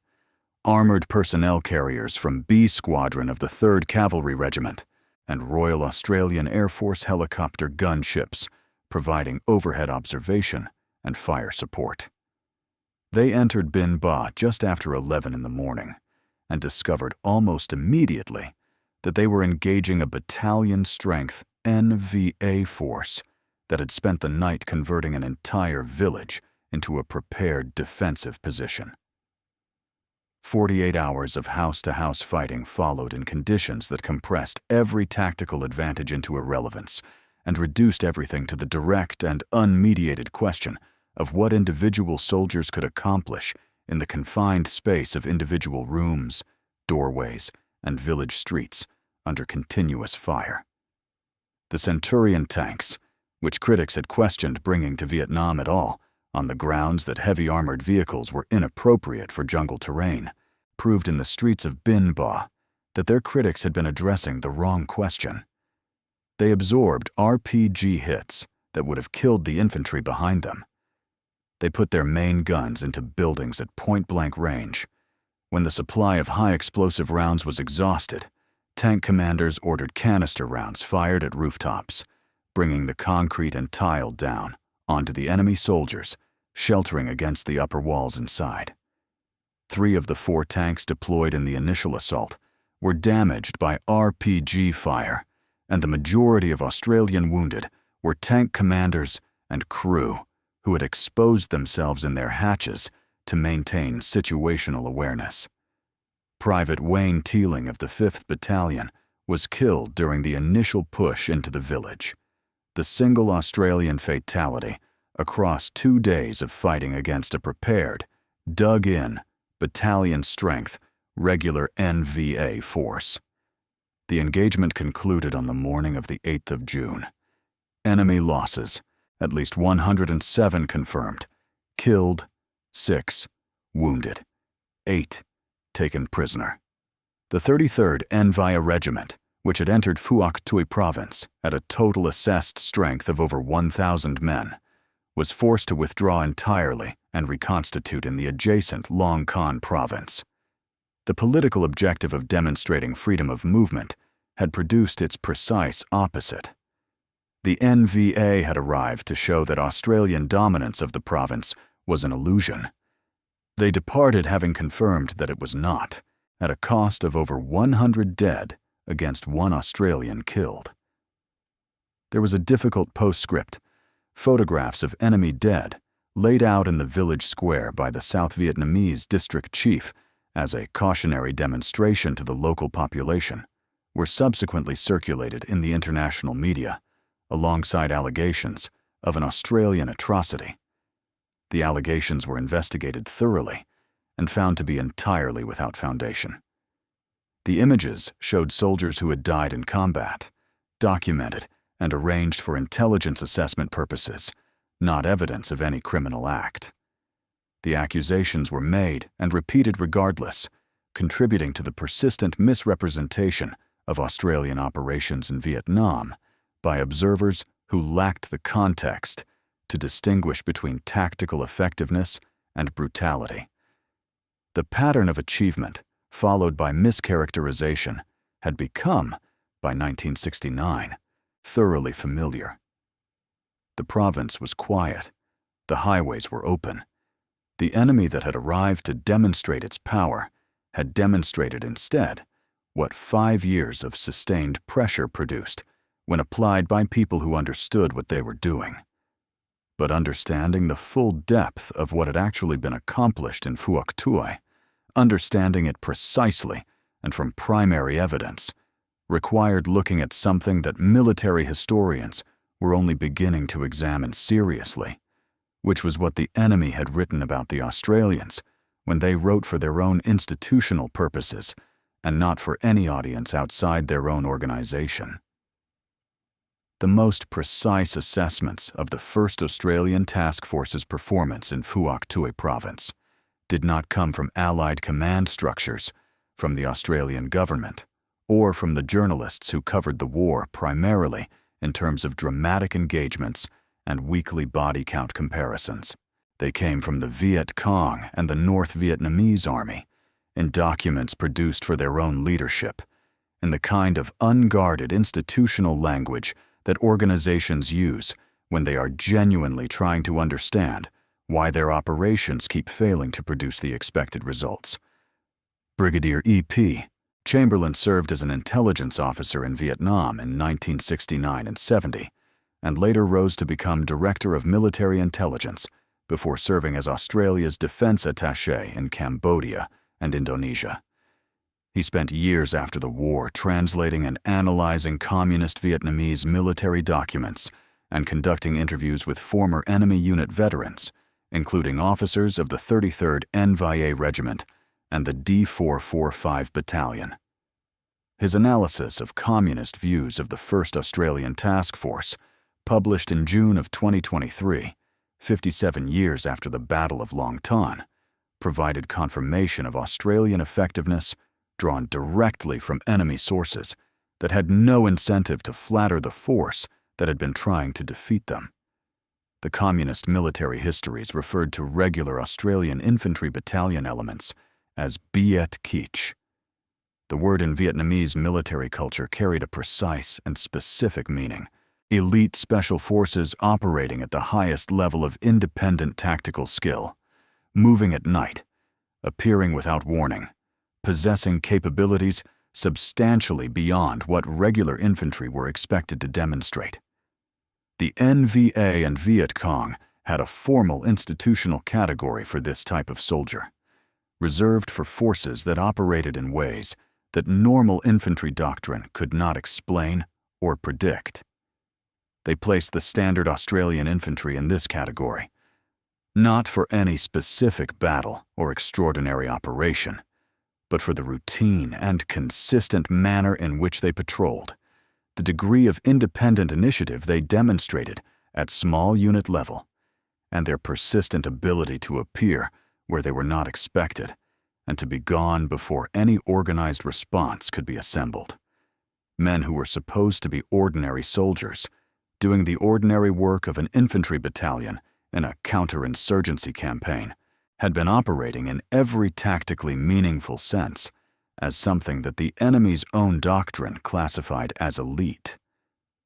armoured personnel carriers from B Squadron of the 3rd Cavalry Regiment, and Royal Australian Air Force helicopter gunships, providing overhead observation and fire support. They entered Binh Ba just after 11 in the morning and discovered almost immediately that they were engaging a battalion-strength NVA force that had spent the night converting an entire village into a prepared defensive position. 48 hours of house-to-house fighting followed in conditions that compressed every tactical advantage into irrelevance and reduced everything to the direct and unmediated question of what individual soldiers could accomplish in the confined space of individual rooms, doorways, and village streets under continuous fire. The Centurion tanks, which critics had questioned bringing to Vietnam at all, on the grounds that heavy armored vehicles were inappropriate for jungle terrain, proved in the streets of Binh Ba that their critics had been addressing the wrong question. They absorbed RPG hits that would have killed the infantry behind them. They put their main guns into buildings at point-blank range. When the supply of high-explosive rounds was exhausted, tank commanders ordered canister rounds fired at rooftops, bringing the concrete and tile down onto the enemy soldiers, sheltering against the upper walls inside. 3 of the 4 tanks deployed in the initial assault were damaged by RPG fire, and the majority of Australian wounded were tank commanders and crew who had exposed themselves in their hatches to maintain situational awareness. Private Wayne Teeling of the 5th Battalion was killed during the initial push into the village, the single Australian fatality across 2 days of fighting against a prepared, dug-in, battalion-strength, regular NVA force. The engagement concluded on the morning of the 8th of June. Enemy losses, at least 107 confirmed, killed, 6 wounded, 8 taken prisoner. The 33rd NVA Regiment, which had entered Phuoc Tuy province at a total assessed strength of over 1,000 men, was forced to withdraw entirely and reconstitute in the adjacent Long Con province. The political objective of demonstrating freedom of movement had produced its precise opposite. The NVA had arrived to show that Australian dominance of the province was an illusion. They departed having confirmed that it was not, at a cost of over 100 dead against 1 Australian killed. There was a difficult postscript, photographs of enemy dead laid out in the village square by the South Vietnamese district chief as a cautionary demonstration to the local population, were subsequently circulated in the international media, alongside allegations of an Australian atrocity. The allegations were investigated thoroughly and found to be entirely without foundation. The images showed soldiers who had died in combat, documented and arranged for intelligence assessment purposes, not evidence of any criminal act. The accusations were made and repeated regardless, contributing to the persistent misrepresentation of Australian operations in Vietnam by observers who lacked the context to distinguish between tactical effectiveness and brutality. The pattern of achievement, followed by mischaracterization, had become, by 1969, thoroughly familiar. The province was quiet. The highways were open. The enemy that had arrived to demonstrate its power had demonstrated instead what 5 years of sustained pressure produced when applied by people who understood what they were doing. But understanding the full depth of what had actually been accomplished in Phuoc Tuy, understanding it precisely and from primary evidence, required looking at something that military historians were only beginning to examine seriously, which was what the enemy had written about the Australians when they wrote for their own institutional purposes and not for any audience outside their own organization. The most precise assessments of the 1st Australian Task Force's performance in Phuoc Tuy province did not come from Allied command structures, from the Australian government, or from the journalists who covered the war primarily in terms of dramatic engagements and weekly body count comparisons. They came from the Viet Cong and the North Vietnamese Army, in documents produced for their own leadership, in the kind of unguarded institutional language that organizations use when they are genuinely trying to understand why their operations keep failing to produce the expected results. Brigadier E.P. Chamberlain served as an intelligence officer in Vietnam in 1969 and 70, and later rose to become Director of Military Intelligence before serving as Australia's defense attaché in Cambodia and Indonesia. He spent years after the war translating and analyzing communist Vietnamese military documents and conducting interviews with former enemy unit veterans, including officers of the 33rd NVA Regiment and the D445 Battalion. His analysis of communist views of the first Australian task force, published in June of 2023, 57 years after the Battle of Long Tan, provided confirmation of Australian effectiveness drawn directly from enemy sources that had no incentive to flatter the force that had been trying to defeat them. The communist military histories referred to regular Australian infantry battalion elements as Viet Cong. The word in Vietnamese military culture carried a precise and specific meaning: elite special forces operating at the highest level of independent tactical skill, moving at night, appearing without warning, possessing capabilities substantially beyond what regular infantry were expected to demonstrate. The NVA and Viet Cong had a formal institutional category for this type of soldier, reserved for forces that operated in ways that normal infantry doctrine could not explain or predict. They placed the standard Australian infantry in this category, not for any specific battle or extraordinary operation, but for the routine and consistent manner in which they patrolled, the degree of independent initiative they demonstrated at small unit level, and their persistent ability to appear where they were not expected and to be gone before any organized response could be assembled. Men who were supposed to be ordinary soldiers, doing the ordinary work of an infantry battalion in a counterinsurgency campaign, had been operating in every tactically meaningful sense as something that the enemy's own doctrine classified as elite.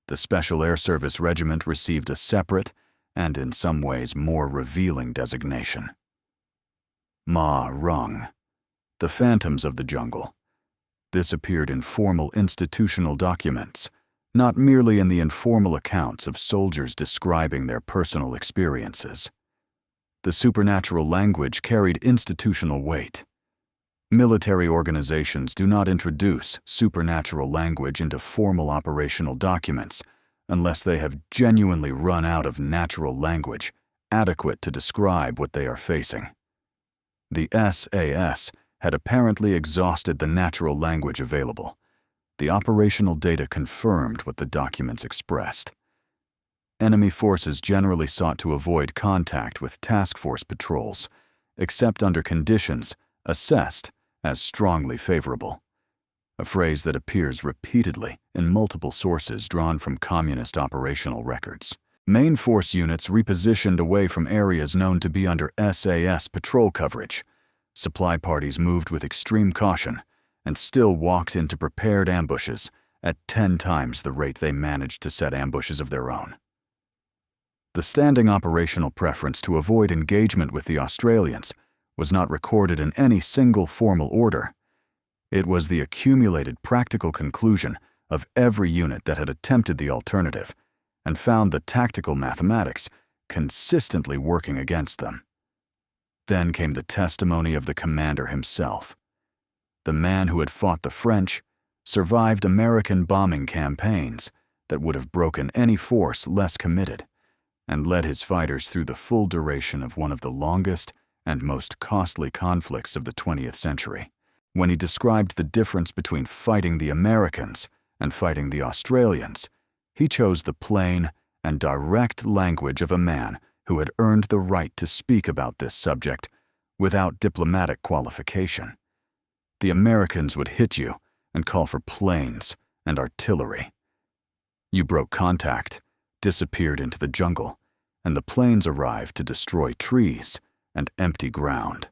The Special Air Service Regiment received a separate and in some ways more revealing designation: Ma Rung, the Phantoms of the Jungle. This appeared in formal institutional documents, not merely in the informal accounts of soldiers describing their personal experiences. The supernatural language carried institutional weight. Military organizations do not introduce supernatural language into formal operational documents unless they have genuinely run out of natural language adequate to describe what they are facing. The SAS had apparently exhausted the natural language available. The operational data confirmed what the documents expressed. Enemy forces generally sought to avoid contact with task force patrols, except under conditions assessed as strongly favorable, a phrase that appears repeatedly in multiple sources drawn from communist operational records. Main force units repositioned away from areas known to be under SAS patrol coverage. Supply parties moved with extreme caution and still walked into prepared ambushes at 10 times the rate they managed to set ambushes of their own. The standing operational preference to avoid engagement with the Australians was not recorded in any single formal order. It was the accumulated practical conclusion of every unit that had attempted the alternative and found the tactical mathematics consistently working against them. Then came the testimony of the commander himself. The man who had fought the French survived American bombing campaigns that would have broken any force less committed, and led his fighters through the full duration of one of the longest and most costly conflicts of the 20th century. When he described the difference between fighting the Americans and fighting the Australians, he chose the plain and direct language of a man who had earned the right to speak about this subject without diplomatic qualification. The Americans would hit you and call for planes and artillery. You broke contact, disappeared into the jungle, and the planes arrived to destroy trees and empty ground.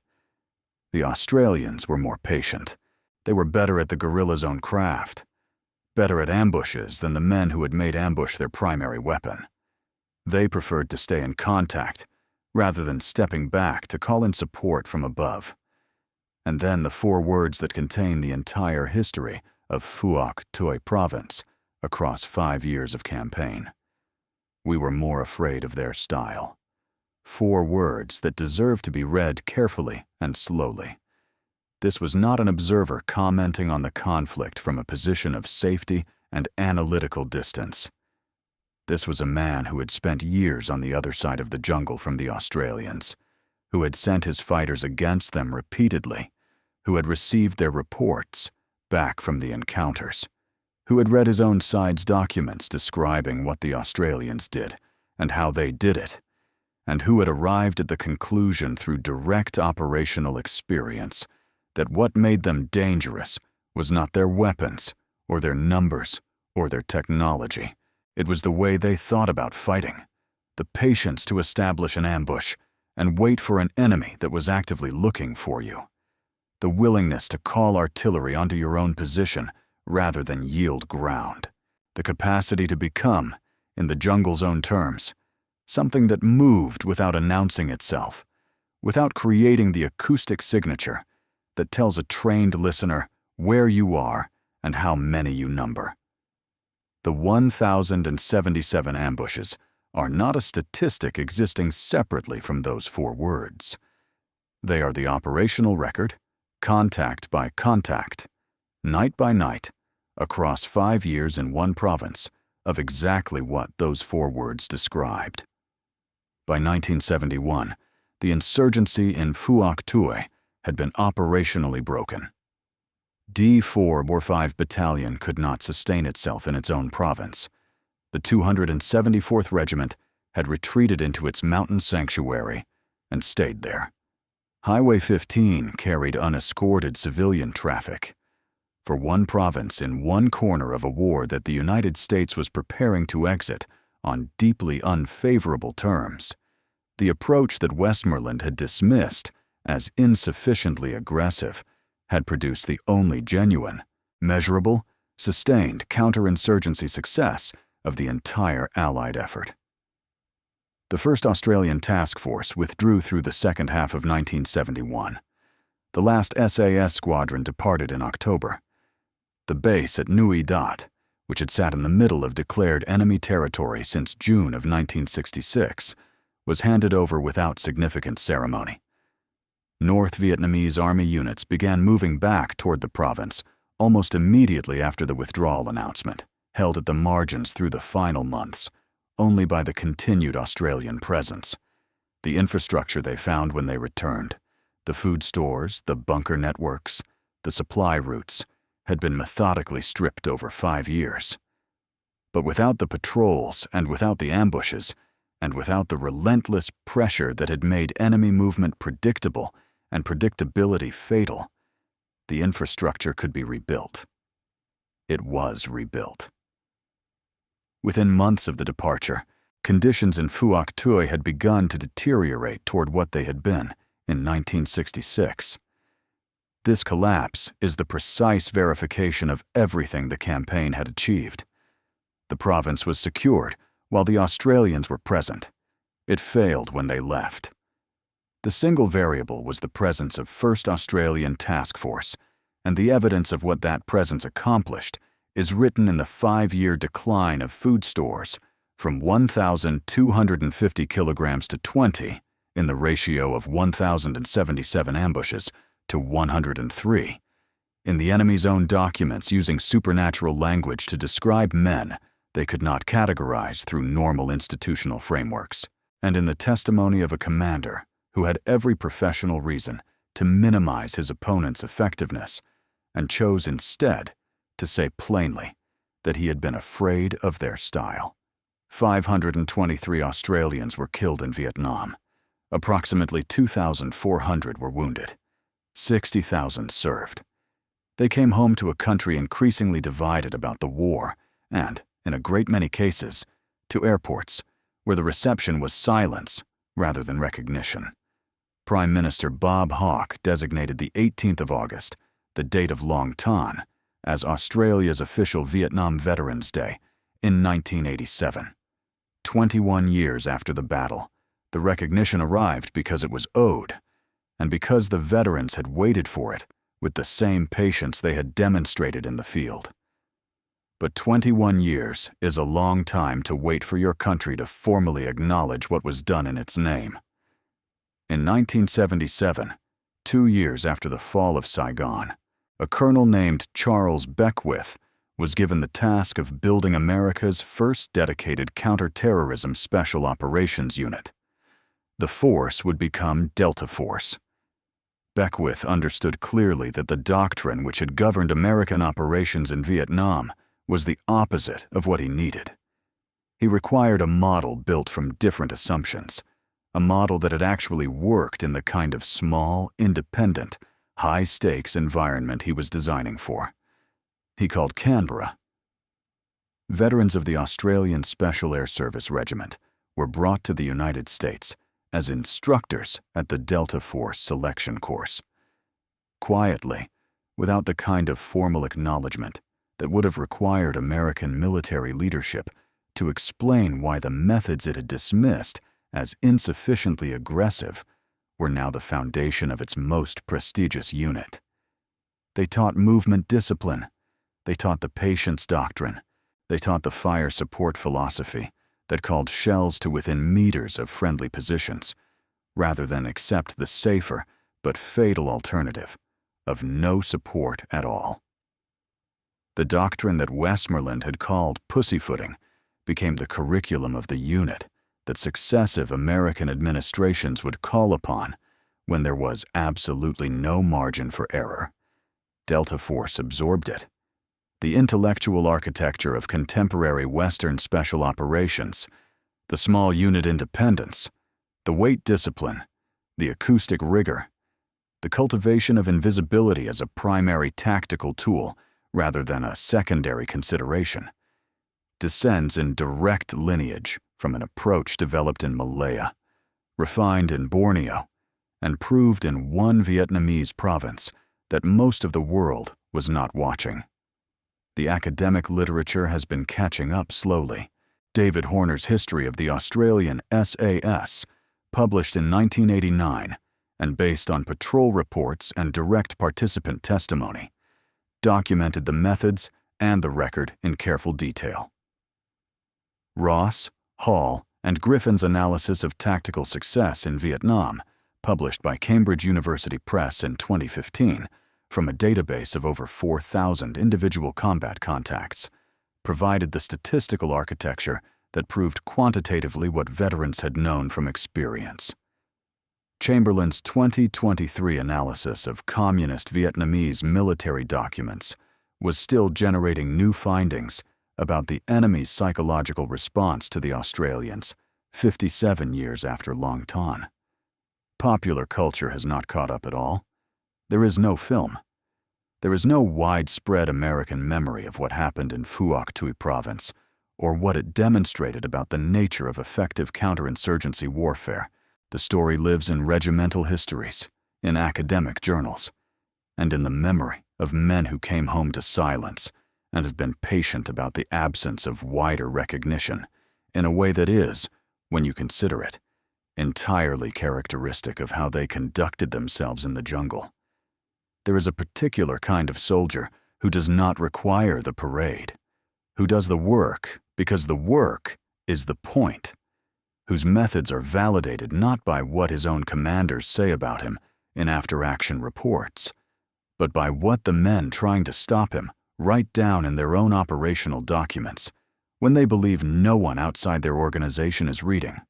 The Australians were more patient. They were better at the guerrilla's own craft, better at ambushes than the men who had made ambush their primary weapon. They preferred to stay in contact rather than stepping back to call in support from above. And then the 4 words that contain the entire history of Phuoc Tuy province across 5 years of campaign. We were more afraid of their style. 4 words that deserve to be read carefully and slowly. This was not an observer commenting on the conflict from a position of safety and analytical distance. This was a man who had spent years on the other side of the jungle from the Australians, who had sent his fighters against them repeatedly, who had received their reports, back from the encounters, who had read his own side's documents describing what the Australians did and how they did it, and who had arrived at the conclusion through direct operational experience that what made them dangerous was not their weapons, or their numbers, or their technology. It was the way they thought about fighting, the patience to establish an ambush and wait for an enemy that was actively looking for you, the willingness to call artillery onto your own position rather than yield ground, the capacity to become, in the jungle's own terms, something that moved without announcing itself, without creating the acoustic signature that tells a trained listener where you are and how many you number. The 1,077 ambushes are not a statistic existing separately from those 4 words. They are the operational record, contact by contact, night by night, across 5 years in one province, of exactly what those 4 words described. By 1971, the insurgency in Phuoc Tuy had been operationally broken. D4 or 5 Battalion could not sustain itself in its own province. The 274th Regiment had retreated into its mountain sanctuary and stayed there. Highway 15 carried unescorted civilian traffic. For one province in one corner of a war that the United States was preparing to exit on deeply unfavorable terms, the approach that Westmoreland had dismissed as insufficiently aggressive had produced the only genuine, measurable, sustained counterinsurgency success of the entire Allied effort. The 1st Australian Task Force withdrew through the second half of 1971. The last SAS squadron departed in October. The base at Nui Dat, which had sat in the middle of declared enemy territory since June of 1966, was handed over without significant ceremony. North Vietnamese Army units began moving back toward the province almost immediately after the withdrawal announcement, held at the margins through the final months, only by the continued Australian presence. The infrastructure they found when they returned, the food stores, the bunker networks, the supply routes, had been methodically stripped over 5 years. But without the patrols and without the ambushes, and without the relentless pressure that had made enemy movement predictable and predictability fatal, the infrastructure could be rebuilt. It was rebuilt. Within months of the departure, conditions in Phuoc Tuy had begun to deteriorate toward what they had been in 1966. This collapse is the precise verification of everything the campaign had achieved. The province was secured while the Australians were present. It failed when they left. The single variable was the presence of 1st Australian Task Force, and the evidence of what that presence accomplished is written in the 5-year decline of food stores from 1,250 kilograms to 20 in the ratio of 1,077 ambushes to 103, in the enemy's own documents using supernatural language to describe men they could not categorize through normal institutional frameworks, and in the testimony of a commander who had every professional reason to minimize his opponent's effectiveness and chose instead to say plainly that he had been afraid of their style. 523 Australians were killed in Vietnam. Approximately 2,400 were wounded. 60,000 served. They came home to a country increasingly divided about the war and, in a great many cases, to airports where the reception was silence rather than recognition. Prime Minister Bob Hawke designated the 18th of August, the date of Long Tan, as Australia's official Vietnam Veterans Day in 1987. 21 years after the battle, the recognition arrived because it was owed, and because the veterans had waited for it with the same patience they had demonstrated in the field. But 21 years is a long time to wait for your country to formally acknowledge what was done in its name. In 1977, 2 years after the fall of Saigon, a colonel named Charles Beckwith was given the task of building America's first dedicated counterterrorism special operations unit. The force would become Delta Force. Beckwith understood clearly that the doctrine which had governed American operations in Vietnam was the opposite of what he needed. He required a model built from different assumptions, a model that had actually worked in the kind of small, independent, high-stakes environment he was designing for. He called Canberra. Veterans of the Australian Special Air Service Regiment were brought to the United States as instructors at the Delta Force selection course. Quietly, without the kind of formal acknowledgement that would have required American military leadership to explain why the methods it had dismissed as insufficiently aggressive were now the foundation of its most prestigious unit. They taught movement discipline. They taught the patience doctrine. They taught the fire support philosophy that called shells to within meters of friendly positions, rather than accept the safer but fatal alternative of no support at all. The doctrine that Westmoreland had called pussyfooting became the curriculum of the unit that successive American administrations would call upon when there was absolutely no margin for error. Delta Force absorbed it. The intellectual architecture of contemporary Western special operations, the small unit independence, the weight discipline, the acoustic rigor, the cultivation of invisibility as a primary tactical tool rather than a secondary consideration, descends in direct lineage from an approach developed in Malaya, refined in Borneo, and proved in one Vietnamese province that most of the world was not watching. The academic literature has been catching up slowly. David Horner's History of the Australian SAS, published in 1989 and based on patrol reports and direct participant testimony, documented the methods and the record in careful detail. Ross, Hall, and Griffin's analysis of tactical success in Vietnam, published by Cambridge University Press in 2015, from a database of over 4,000 individual combat contacts, provided the statistical architecture that proved quantitatively what veterans had known from experience. Chamberlain's 2023 analysis of communist Vietnamese military documents was still generating new findings about the enemy's psychological response to the Australians 57 years after Long Ton. Popular culture has not caught up at all. There is no film. There is no widespread American memory of what happened in Phuoc Tuy province or what it demonstrated about the nature of effective counterinsurgency warfare. The story lives in regimental histories, in academic journals, and in the memory of men who came home to silence and have been patient about the absence of wider recognition in a way that is, when you consider it, entirely characteristic of how they conducted themselves in the jungle. There is a particular kind of soldier who does not require the parade, who does the work because the work is the point, whose methods are validated not by what his own commanders say about him in after-action reports, but by what the men trying to stop him write down in their own operational documents when they believe no one outside their organization is reading.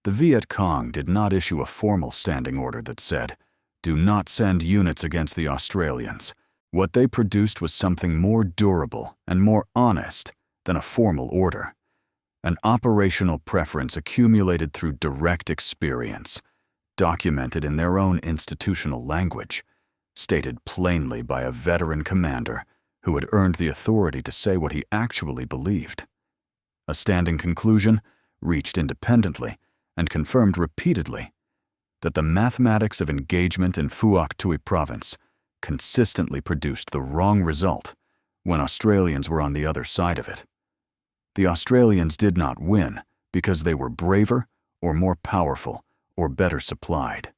The Viet Cong did not issue a formal standing order that said, "Do not send units against the Australians." What they produced was something more durable and more honest than a formal order, an operational preference accumulated through direct experience, documented in their own institutional language, stated plainly by a veteran commander who had earned the authority to say what he actually believed. A standing conclusion, reached independently and confirmed repeatedly, that the mathematics of engagement in Phuoc Tuy province consistently produced the wrong result when Australians were on the other side of it. The Australians did not win because they were braver or more powerful or better supplied.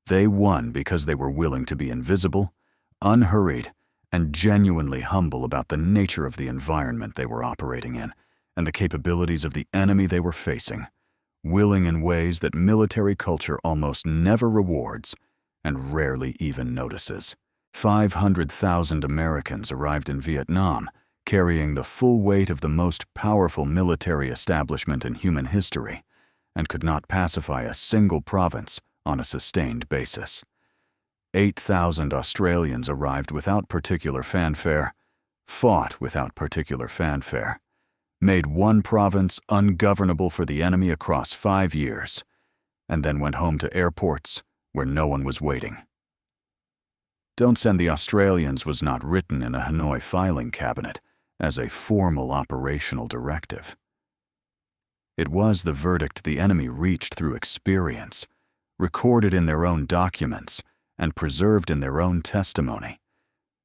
They won because they were willing to be invisible, unhurried, and genuinely humble about the nature of the environment they were operating in and the capabilities of the enemy they were facing, willing in ways that military culture almost never rewards and rarely even notices. 500,000 Americans arrived in Vietnam, carrying the full weight of the most powerful military establishment in human history, and could not pacify a single province on a sustained basis. 8,000 Australians arrived without particular fanfare, fought without particular fanfare, made one province ungovernable for the enemy across 5 years, and then went home to airports where no one was waiting. "Don't send the Australians" was not written in a Hanoi filing cabinet as a formal operational directive. It was the verdict the enemy reached through experience, recorded in their own documents, and preserved in their own testimony,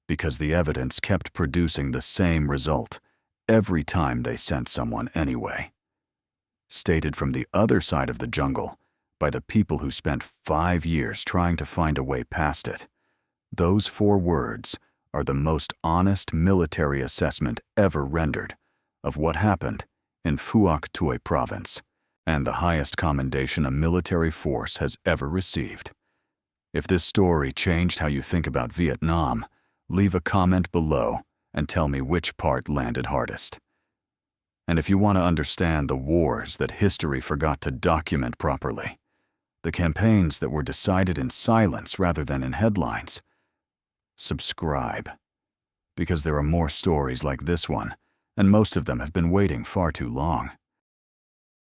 because the evidence kept producing the same result every time they sent someone anyway. Stated from the other side of the jungle by the people who spent 5 years trying to find a way past it, those 4 words are the most honest military assessment ever rendered of what happened in Phuoc Tuy province, and the highest commendation a military force has ever received. If this story changed how you think about Vietnam, leave a comment below and tell me which part landed hardest. And if you want to understand the wars that history forgot to document properly, the campaigns that were decided in silence rather than in headlines, subscribe, because there are more stories like this one, and most of them have been waiting far too long.